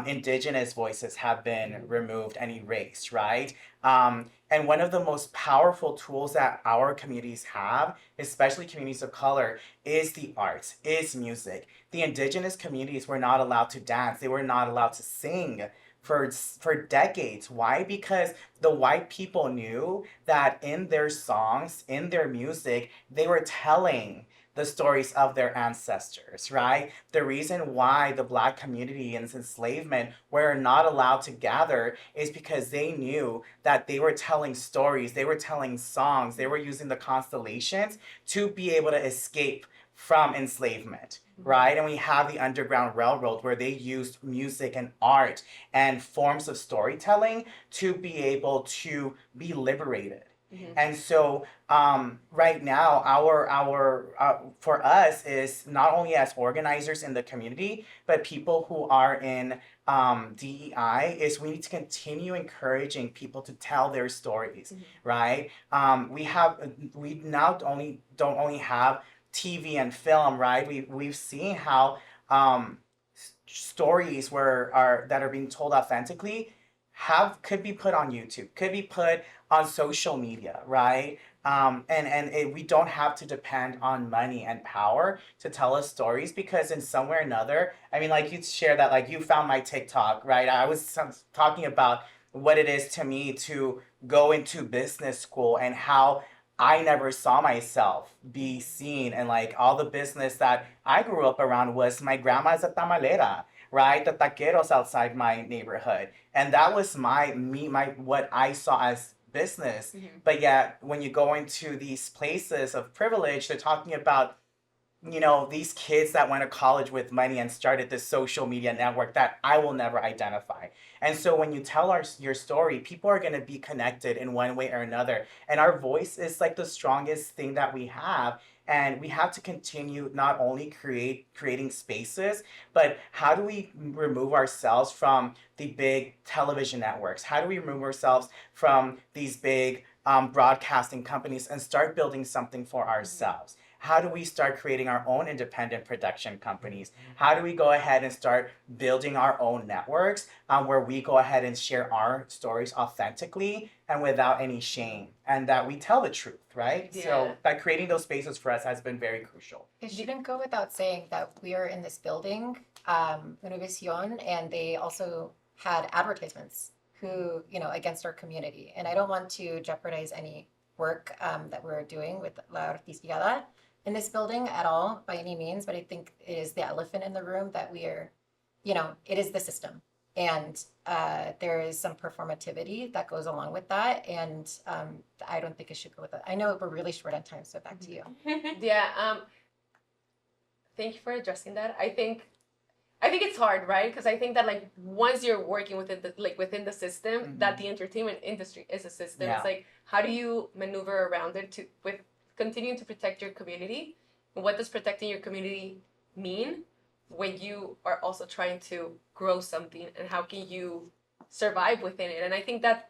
indigenous voices have been removed and erased, right? And one of the most powerful tools that our communities have, especially communities of color, is the arts, is music. The indigenous communities were not allowed to dance. They were not allowed to sing for decades. Why? Because the white people knew that in their songs, in their music, they were telling the stories of their ancestors, right? The reason why the Black community in enslavement were not allowed to gather is because they knew that they were telling stories, they were telling songs, they were using the constellations to be able to escape from enslavement, right? And we have the Underground Railroad, where they used music and art and forms of storytelling to be able to be liberated. And so right now, our for us is not only as organizers in the community, but people who are in DEI, is we need to continue encouraging people to tell their stories, right? We now don't only have TV and film, right? We've seen how stories that are being told authentically could be put on YouTube, could be put on social media, right? We don't have to depend on money and power to tell us stories, because in some way or another, I mean, like you share that, like you found my TikTok, right? I was talking about what it is to me to go into business school and how I never saw myself be seen, and like all the business that I grew up around was my grandma's a tamalera, right? The taqueros outside my neighborhood. And that was my what I saw as business. But yet when you go into these places of privilege, they're talking about, you know, these kids that went to college with money and started this social media network that I will never identify. And so when you tell your story, people are going to be connected in one way or another. And our voice is like the strongest thing that we have. And we have to continue not only creating spaces, but how do we remove ourselves from the big television networks? How do we remove ourselves from these big broadcasting companies and start building something for ourselves? How do we start creating our own independent production companies? How do we go ahead and start building our own networks where we go ahead and share our stories authentically and without any shame, and that we tell the truth, right? Yeah. So by creating those spaces for us has been very crucial. It shouldn't go without saying that we are in this building, Univision, and they also had advertisements against our community. And I don't want to jeopardize any work that we're doing with La Artisteada in this building at all, by any means, but I think it is the elephant in the room that we are, it is the system. And there is some performativity that goes along with that. And I don't think it should go with that. I know we're really short on time, so back to you. Yeah. Thank you for addressing that. I think it's hard, right? Because I think that like once you're working within the system, that the entertainment industry is a system. Yeah. It's like, how do you maneuver around it with continuing to protect your community? And what does protecting your community mean when you are also trying to grow something, and how can you survive within it? And I think that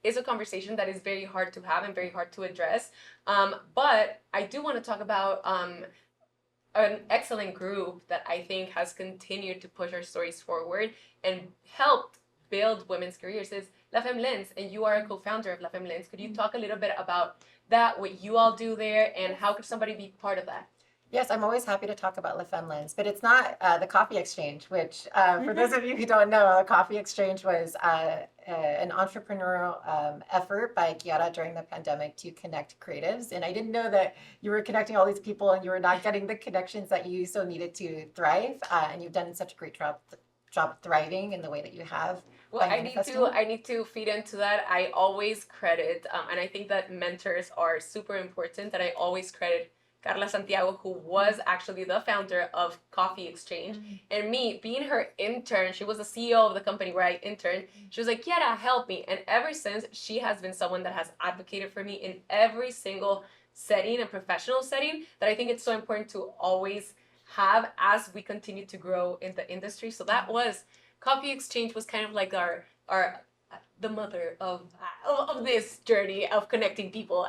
is a conversation that is very hard to have and very hard to address. But I do want to talk about an excellent group that I think has continued to push our stories forward and helped build women's careers is La Femme Lens, and you are a co-founder of La Femme Lens. Could you talk a little bit about that, what you all do there, and how could somebody be part of that? Yes, I'm always happy to talk about La Femme Lens, but it's not the Coffee Exchange, which for those of you who don't know, the Coffee Exchange was an entrepreneurial effort by Kiara during the pandemic to connect creatives. And I didn't know that you were connecting all these people and you were not getting the connections that you so needed to thrive. And you've done such a great job thriving in the way that you have. Well, I need to feed into that. I always credit, and I think that mentors are super important, and I always credit Carla Santiago, who was actually the founder of Coffee Exchange, and me being her intern. She was the CEO of the company where I interned. She was like, Kiara, help me. And ever since, she has been someone that has advocated for me in every single setting and professional setting that I think it's so important to always have as we continue to grow in the industry. So that was Coffee Exchange was kind of like our the mother of this journey of connecting people.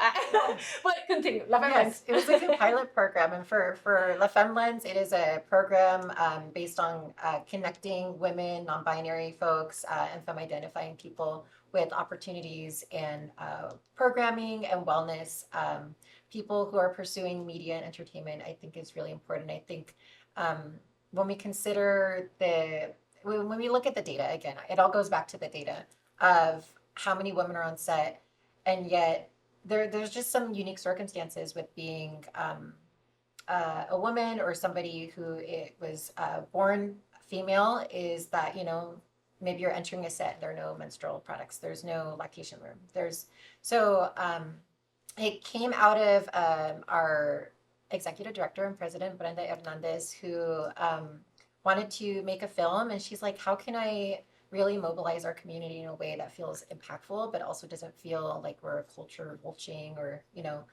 But continue. La Femme Yes, Lens. it was like a pilot program, and for La Femme Lens, it is a program based on connecting women, non-binary folks, and femme-identifying people with opportunities and programming and wellness. People who are pursuing media and entertainment, I think, is really important. I think when we consider when we look at the data again, it all goes back to the data of how many women are on set, and yet there's just some unique circumstances with being a woman or somebody who it was born female, is that, you know, maybe you're entering a set, there are no menstrual products, there's no lactation room, it came out of our executive director and president, Brenda Hernandez, who wanted to make a film, and she's like, how can I really mobilize our community in a way that feels impactful, but also doesn't feel like we're culture vulturing or, you know,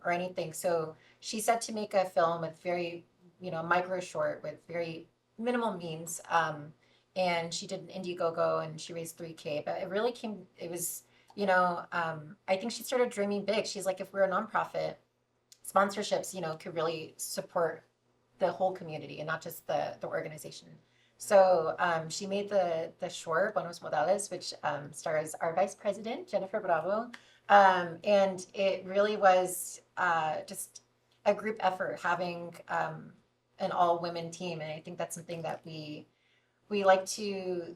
or anything. So she said to make a film with very, you know, micro short with very minimal means. And she did an Indiegogo and she raised 3K, but it was, you know, I think she started dreaming big. She's like, if we're a nonprofit, sponsorships, you know, could really support the whole community and not just the organization. So she made the short Buenos Modales, which stars our vice president, Jennifer Bravo. And it really was just a group effort, having an all-women team. And I think that's something that we like to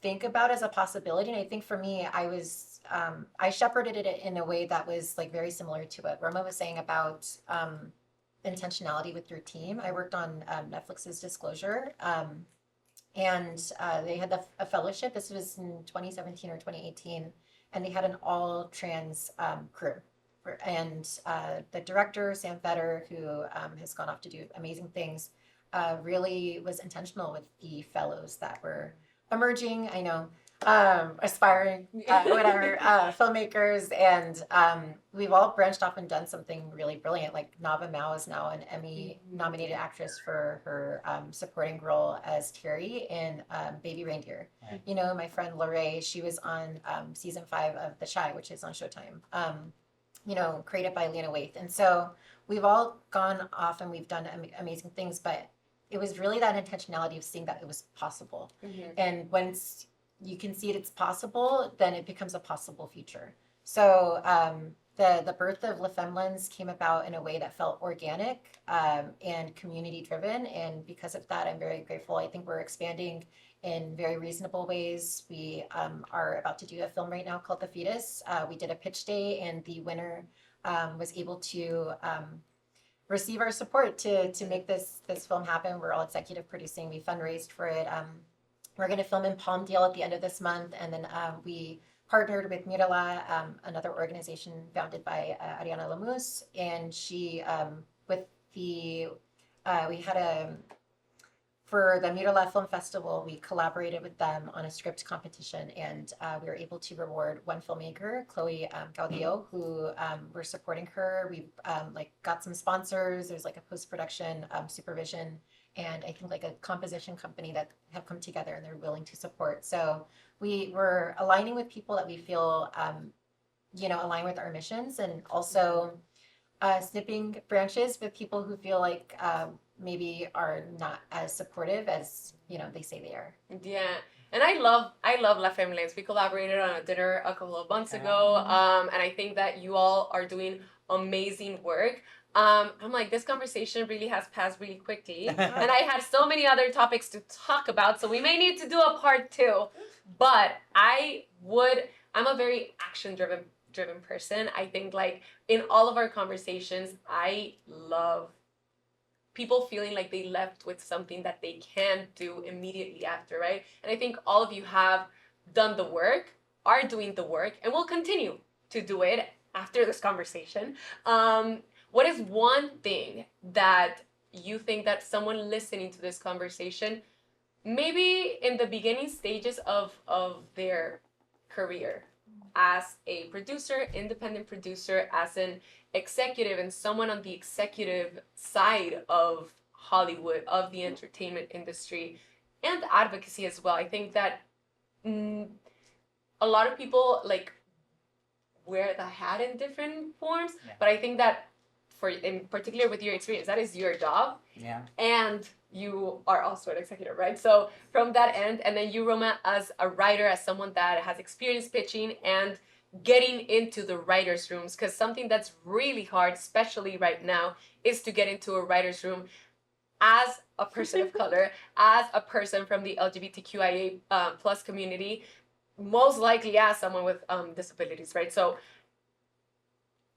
think about as a possibility. And I think for me, I shepherded it in a way that was like very similar to what Roma was saying about intentionality with your team. I worked on Netflix's Disclosure. And they had a fellowship. This was in 2017 or 2018, and they had an all trans crew. And the director, Sam Feder, who has gone off to do amazing things, really was intentional with the fellows that were emerging. I know, aspiring, whatever, filmmakers, and we've all branched off and done something really brilliant. Like Nava Mao is now an Emmy-nominated actress for her supporting role as Terry in Baby Reindeer. Right. You know, my friend Lorraine, she was on season 5 of The Chi, which is on Showtime. You know, created by Lena Waithe, and so we've all gone off and we've done amazing things, but it was really that intentionality of seeing that it was possible. Mm-hmm. And once you can see it's possible, then it becomes a possible future. So the birth of La Femme Lens came about in a way that felt organic and community driven. And because of that, I'm very grateful. I think we're expanding in very reasonable ways. We are about to do a film right now called The Fetus. We did a pitch day, and the winner was able to receive our support to make this film happen. We're all executive producing. We fundraised for it. We're going to film in Palmdale at the end of this month, and then we partnered with Mirala, another organization founded by Ariana Lamus, and she we had for the Mirala Film Festival, we collaborated with them on a script competition, and we were able to reward one filmmaker, Chloe Gaudio, who we're supporting her. We got some sponsors. There's like a post-production supervision, and I think like a composition company that have come together and they're willing to support. So we're aligning with people that we feel, align with our missions, and also snipping branches with people who feel like maybe are not as supportive as they say they are. Yeah. And I love La Femme Lens. We collaborated on a dinner a couple of months ago, and I think that you all are doing amazing work. I'm like, this conversation really has passed really quickly, and I had so many other topics to talk about, so we may need to do a part 2. But I'm a very action-driven person. I think like in all of our conversations, I love people feeling like they left with something that they can do immediately after, right? And I think all of you have done the work, are doing the work, and will continue to do it after this conversation. What is one thing that you think that someone listening to this conversation, maybe in the beginning stages of their career as a producer, independent producer, as an executive, and someone on the executive side of Hollywood, of the entertainment industry, and advocacy as well. I think that a lot of people like wear the hat in different forms, Yeah. but I think that for in particular with your experience, that is your job. Yeah. And you are also an executive, right? So from that end, and then you, Roma, as a writer, as someone that has experience pitching and getting into the writers' rooms, because something that's really hard, especially right now, is to get into a writer's room as a person of color, as a person from the LGBTQIA plus community, most likely as someone with disabilities, right? So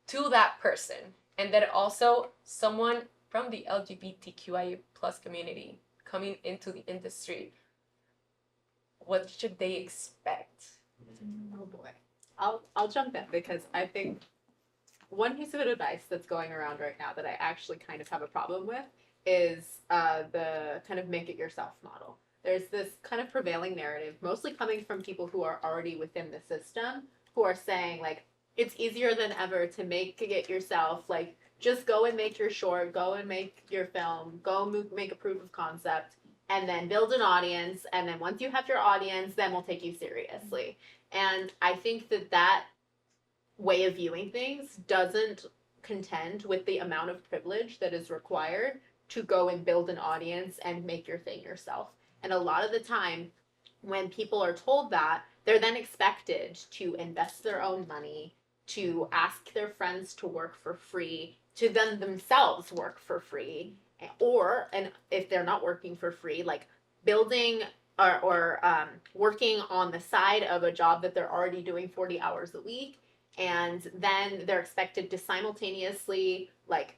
to that person, and then also someone from the LGBTQIA plus community coming into the industry, what should they expect? Oh boy. I'll jump in because I think one piece of advice that's going around right now that I actually kind of have a problem with is the kind of make it yourself model. There's this kind of prevailing narrative, mostly coming from people who are already within the system, who are saying like, it's easier than ever to make it yourself. Like, just go and make your short, go and make your film, go make a proof of concept, and then build an audience. And then once you have your audience, then we'll take you seriously. And I think that way of viewing things doesn't contend with the amount of privilege that is required to go and build an audience and make your thing yourself. And a lot of the time, when people are told that, they're then expected to invest their own money, to ask their friends to work for free, to then themselves work for free, or, and if they're not working for free, like building or working on the side of a job that they're already doing 40 hours a week, and then they're expected to simultaneously like,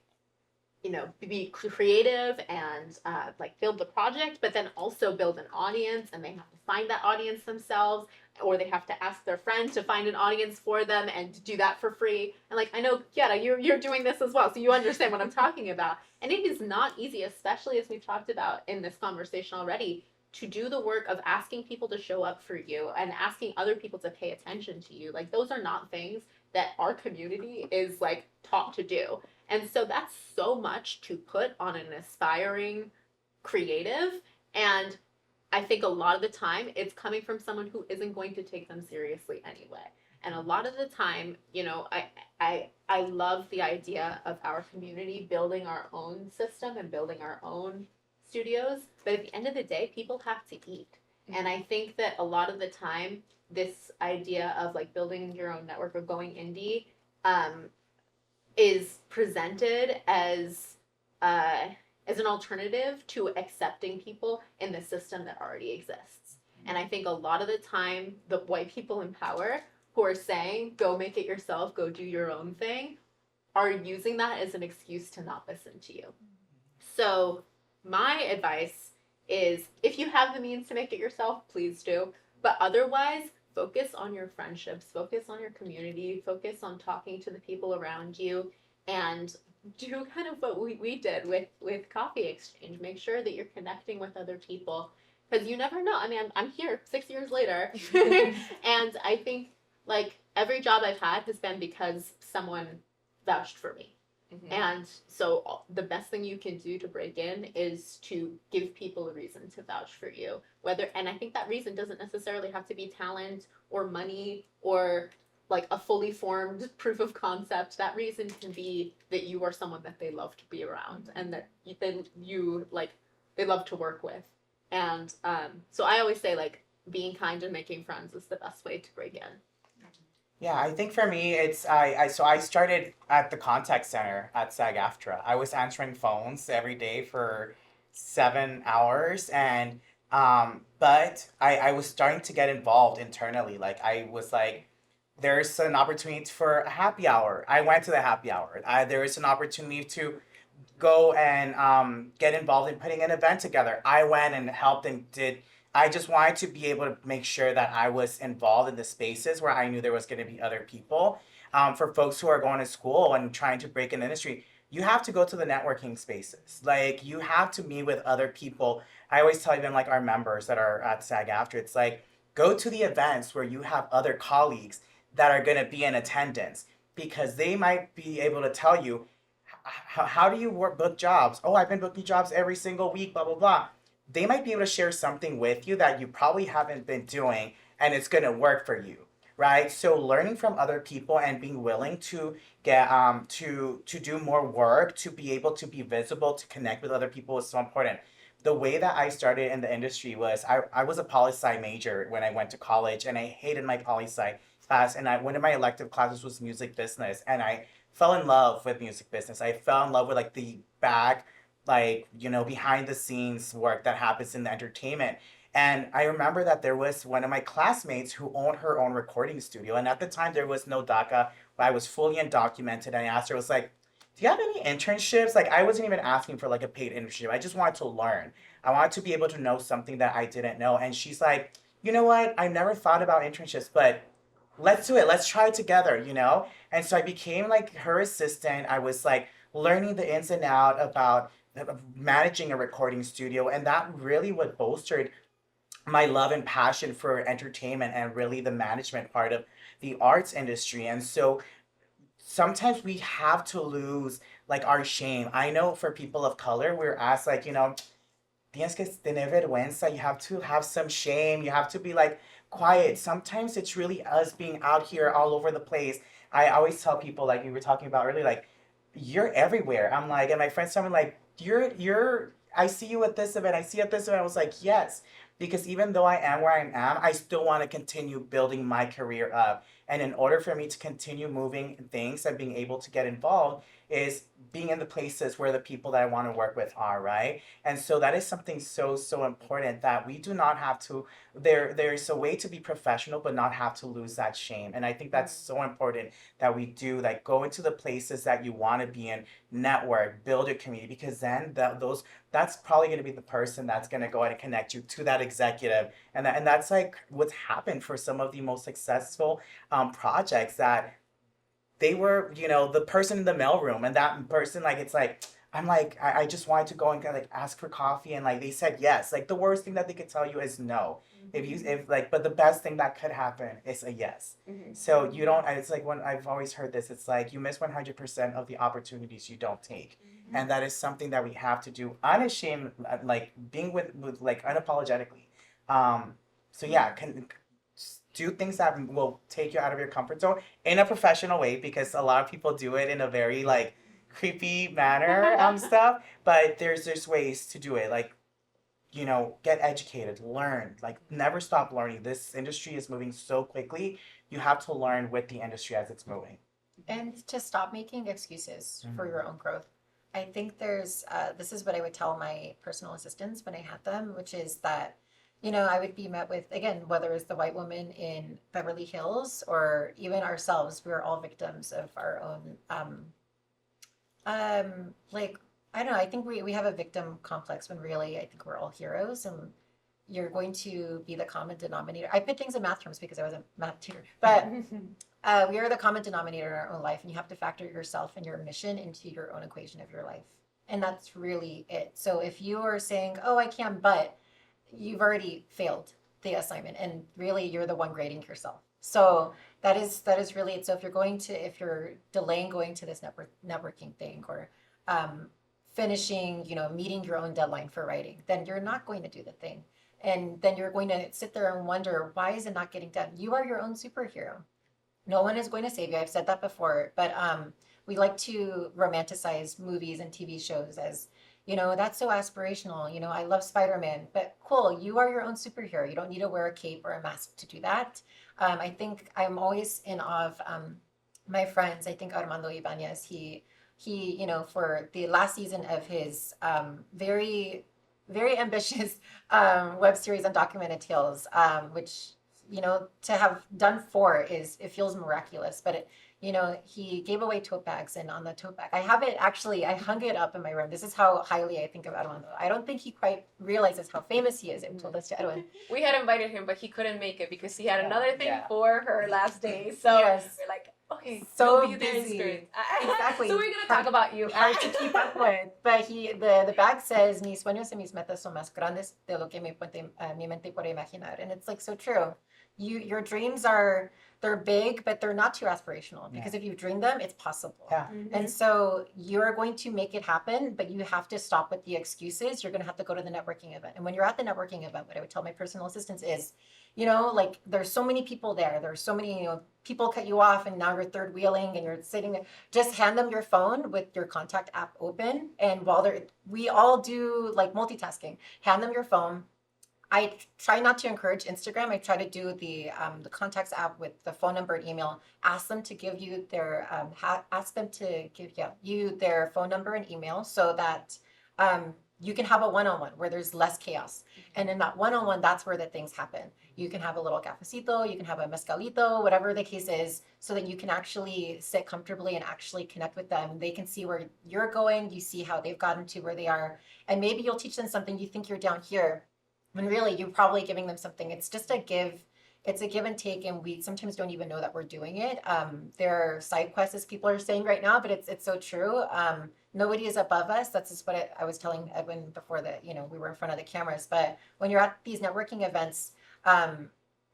you know, be creative and like build the project, but then also build an audience, and they have to find that audience themselves, or they have to ask their friends to find an audience for them and do that for free. And like, I know, Kieta, you're doing this as well, so you understand what I'm talking about. And it is not easy, especially as we've talked about in this conversation already, to do the work of asking people to show up for you and asking other people to pay attention to you. Like, those are not things that our community is like taught to do. And so that's so much to put on an aspiring creative. And I think a lot of the time it's coming from someone who isn't going to take them seriously anyway. And a lot of the time, you know, I love the idea of our community building our own system and building our own studios. But at the end of the day, people have to eat. And I think that a lot of the time, this idea of like building your own network or going indie is presented as an alternative to accepting people in the system that already exists. And I think a lot of the time, the white people in power who are saying, go make it yourself, go do your own thing, are using that as an excuse to not listen to you. So my advice is, if you have the means to make it yourself, please do. But otherwise, focus on your friendships, focus on your community, focus on talking to the people around you, and do kind of what we did with Coffee Exchange. Make sure that you're connecting with other people, because you never know. I mean, I'm here 6 years later, and I think like every job I've had has been because someone vouched for me. Mm-hmm. And so the best thing you can do to break in is to give people a reason to vouch for you. And I think that reason doesn't necessarily have to be talent or money or like a fully formed proof of concept. That reason can be that you are someone that they love to be around and that they love to work with. And so I always say like being kind and making friends is the best way to break in. Yeah, I think for me, it's I started at the contact center at SAG-AFTRA. I was answering phones every day for 7 hours, and but I was starting to get involved internally. Like I was like, there's an opportunity for a happy hour. I went to the happy hour. There is an opportunity to go and get involved in putting an event together. I went and helped and did. I just wanted to be able to make sure that I was involved in the spaces where I knew there was going to be other people. For folks who are going to school and trying to break in the industry, you have to go to the networking spaces. Like, you have to meet with other people. I always tell even like our members that are at SAG-AFTRA, it's like, go to the events where you have other colleagues that are going to be in attendance, because they might be able to tell you, how do you book jobs? Oh, I've been booking jobs every single week, blah, blah, blah. They might be able to share something with you that you probably haven't been doing, and it's going to work for you. right? So learning from other people and being willing to get to do more work, to be able to be visible, to connect with other people is so important. The way that I started in the industry was I was a poli-sci major when I went to college, and I hated my poli-sci class, and one of my elective classes was music business, and I fell in love with music business. I fell in love with like the back, like, behind the scenes work that happens in the entertainment. And I remember that there was one of my classmates who owned her own recording studio. And at the time, there was no DACA, but I was fully undocumented. And I asked her, I was like, do you have any internships? Like, I wasn't even asking for like a paid internship. I just wanted to learn. I wanted to be able to know something that I didn't know. And she's like, you know what? I never thought about internships, but let's do it. Let's try it together. And so I became like her assistant. I was like learning the ins and out about managing a recording studio. And that really what bolstered my love and passion for entertainment and really the management part of the arts industry. And so sometimes we have to lose like our shame. I know for people of color, we're asked like, tienes que tener vergüenza. You have to have some shame. You have to be like quiet. Sometimes it's really us being out here all over the place. I always tell people, like we were talking about earlier, like, you're everywhere. I'm like, and my friends tell me like, I see you at this event. I see you at this event. I was like, yes, because even though I am where I am, I still want to continue building my career up. And in order for me to continue moving things and being able to get involved is being in the places where the people that I want to work with are, right? And so that is something so, so important that we do not have to, there's a way to be professional, but not have to lose that shame. And I think that's so important that we do, like, go into the places that you want to be in, network, build your community, because then that's probably going to be the person that's going to go ahead and connect you to that executive. And that's like what's happened for some of the most successful projects, that they were, the person in the mailroom, and that person, like, it's like, I'm like, I just wanted to go and like ask for coffee, and like they said yes. Like the worst thing that they could tell you is no. But the best thing that could happen is a yes. So you don't, it's like, when I've always heard this, it's like you miss 100% of the opportunities you don't take. And that is something that we have to do unashamed, like being with like unapologetically. So yeah, do things that will take you out of your comfort zone in a professional way, because a lot of people do it in a very like creepy manner stuff, but there's ways to do it, like, get educated, learn, like never stop learning. This industry is moving so quickly. You have to learn with the industry as it's moving. And to stop making excuses for your own growth. I think there's this is what I would tell my personal assistants when I had them, which is that I would be met with, again, whether it's the white woman in Beverly Hills or even ourselves, we're all victims of our own, like, I don't know, I think we have a victim complex when really I think we're all heroes, and you're going to be the common denominator. I put things in math terms because I was a math tutor, but we are the common denominator in our own life, and you have to factor yourself and your mission into your own equation of your life. And that's really it. So if you are saying, oh, I can't, but you've already failed the assignment, and really you're the one grading yourself. So that is really it. So if you're delaying going to this networking thing, or finishing, meeting your own deadline for writing, then you're not going to do the thing. And then you're going to sit there and wonder, why is it not getting done? You are your own superhero. No one is going to save you. I've said that before, but we like to romanticize movies and TV shows as, that's so aspirational. I love Spider-Man, but cool, you are your own superhero. You don't need to wear a cape or a mask to do that. I think I'm always in awe of my friends. I think Armando Ibanez, he for the last season of his very, very ambitious web series Undocumented Tales, which, to have done 4 it feels miraculous, but he gave away tote bags, and on the tote bag, I have it actually, I hung it up in my room. This is how highly I think of Armando. I don't think he quite realizes how famous he is. I told this to Edwin. We had invited him, but he couldn't make it because he had another thing for her last day. So yes. we're like, okay, so you'll be there in busy. spirit. Exactly. So we're gonna talk about you. Hard to keep up with. But the bag says, mis sueños y mis metas son más grandes de lo que mi mente puede imaginar. And it's like so true. your dreams they're big, but they're not too aspirational, because if you dream them, it's possible. Yeah. And so you're going to make it happen, but you have to stop with the excuses. You're going to have to go to the networking event. And when you're at the networking event, what I would tell my personal assistants is, like there's so many people there. There's so many, people cut you off and now you're third wheeling and you're sitting there. Just hand them your phone with your contact app open. And we all do like multitasking. Hand them your phone. I try not to encourage Instagram. I try to do the contacts app with the phone number and email. Ask them to give you their you their phone number and email, so that you can have a one-on-one where there's less chaos. And in that one-on-one, that's where the things happen. You can have a little cafecito, you can have a mezcalito, whatever the case is, so that you can actually sit comfortably and actually connect with them. They can see where you're going. You see how they've gotten to where they are, and maybe you'll teach them something. You think you're down here, when really you're probably giving them something. It's just a give. It's a give and take, and we sometimes don't even know that we're doing it. There are side quests, as people are saying right now, but it's so true. Nobody is above us. That's just what I was telling Edwin before that, we were in front of the cameras. But when you're at these networking events,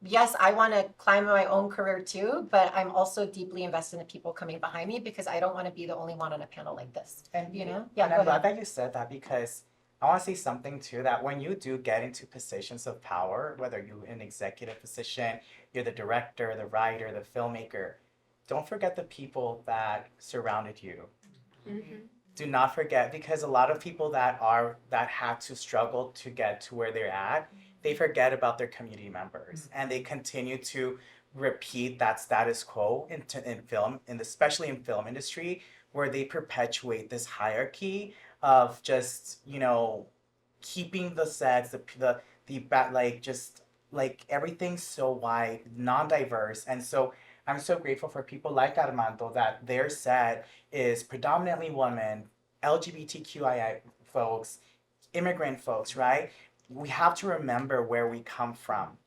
yes, I want to climb my own career too, but I'm also deeply invested in the people coming behind me, because I don't want to be the only one on a panel like this. And Yeah. And I'm glad that you said that, because I want to say something too, that when you do get into positions of power, whether you're in an executive position, you're the director, the writer, the filmmaker, don't forget the people that surrounded you. Mm-hmm. Do not forget, because a lot of people that had to struggle to get to where they're at, they forget about their community members, and they continue to repeat that status quo in film, and especially in film industry, where they perpetuate this hierarchy of just keeping the sets, like everything's so wide, non-diverse. And so I'm so grateful for people like Armando, that their set is predominantly women, LGBTQIA folks, immigrant folks, right? We have to remember where we come from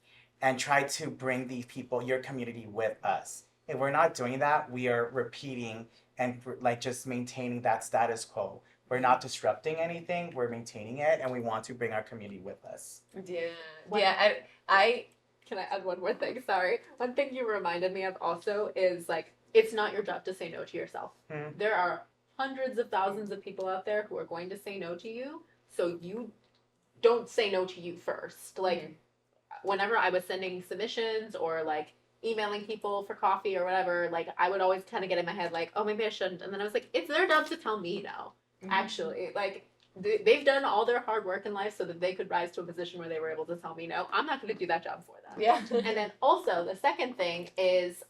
and try to bring these people, your community, with us. If we're not doing that, we are repeating and just maintaining that status quo. We're not disrupting anything, we're maintaining it, and we want to bring our community with us. Yeah. I Can I add one more thing? Sorry. One thing you reminded me of also is it's not your job to say no to yourself. There are hundreds of thousands of people out there who are going to say no to you, so you don't say no to you first. Whenever I was sending submissions or emailing people for coffee or whatever, I would always kind of get in my head oh, maybe I shouldn't, and then I was it's their job to tell me no. Actually, they've done all their hard work in life so that they could rise to a position where they were able to tell me no. I'm not going to do that job for them. Yeah. And then also the second thing is,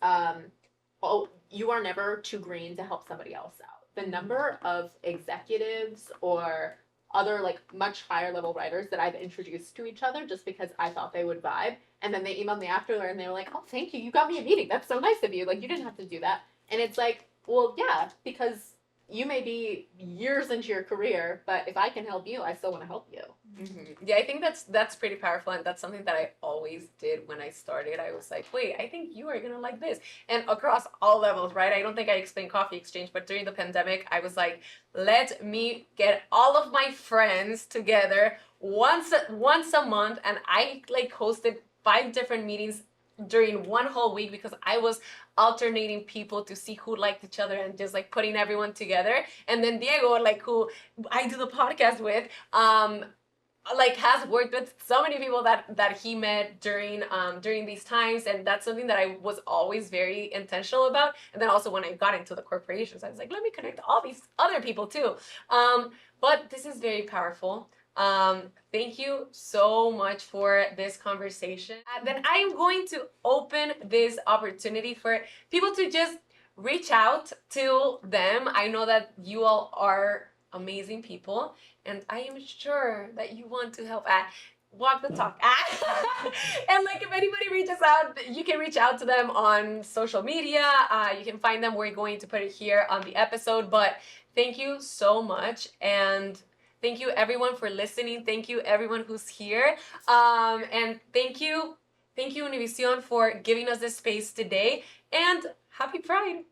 you are never too green to help somebody else out. The number of executives or other much higher level writers that I've introduced to each other just because I thought they would vibe, and then they emailed me after and they were oh, thank you got me a meeting, that's so nice of you, you didn't have to do that. And it's well, yeah, because you may be years into your career, but if I can help you, I still want to help you. Mm-hmm. Yeah, I think that's pretty powerful, and that's something that I always did when I started. I was wait, I think you are gonna like this, and across all levels, right? I don't think I explained Coffee Exchange, but during the pandemic, I was let me get all of my friends together once a month, and I hosted 5 different meetings during one whole week, because I was alternating people to see who liked each other and just putting everyone together. And then Diego, who I do the podcast with, has worked with so many people that he met during these times, and that's something that I was always very intentional about. And then also when I got into the corporations, I was let me connect all these other people too. But this is very powerful. Thank you so much for this conversation. Then I am going to open this opportunity for people to just reach out to them. I know that you all are amazing people, and I am sure that you want to help walk the talk. And if anybody reaches out, you can reach out to them on social media. You can find them. We're going to put it here on the episode. But thank you so much, and thank you everyone for listening. Thank you everyone who's here. And thank you Univision for giving us this space today. And happy Pride.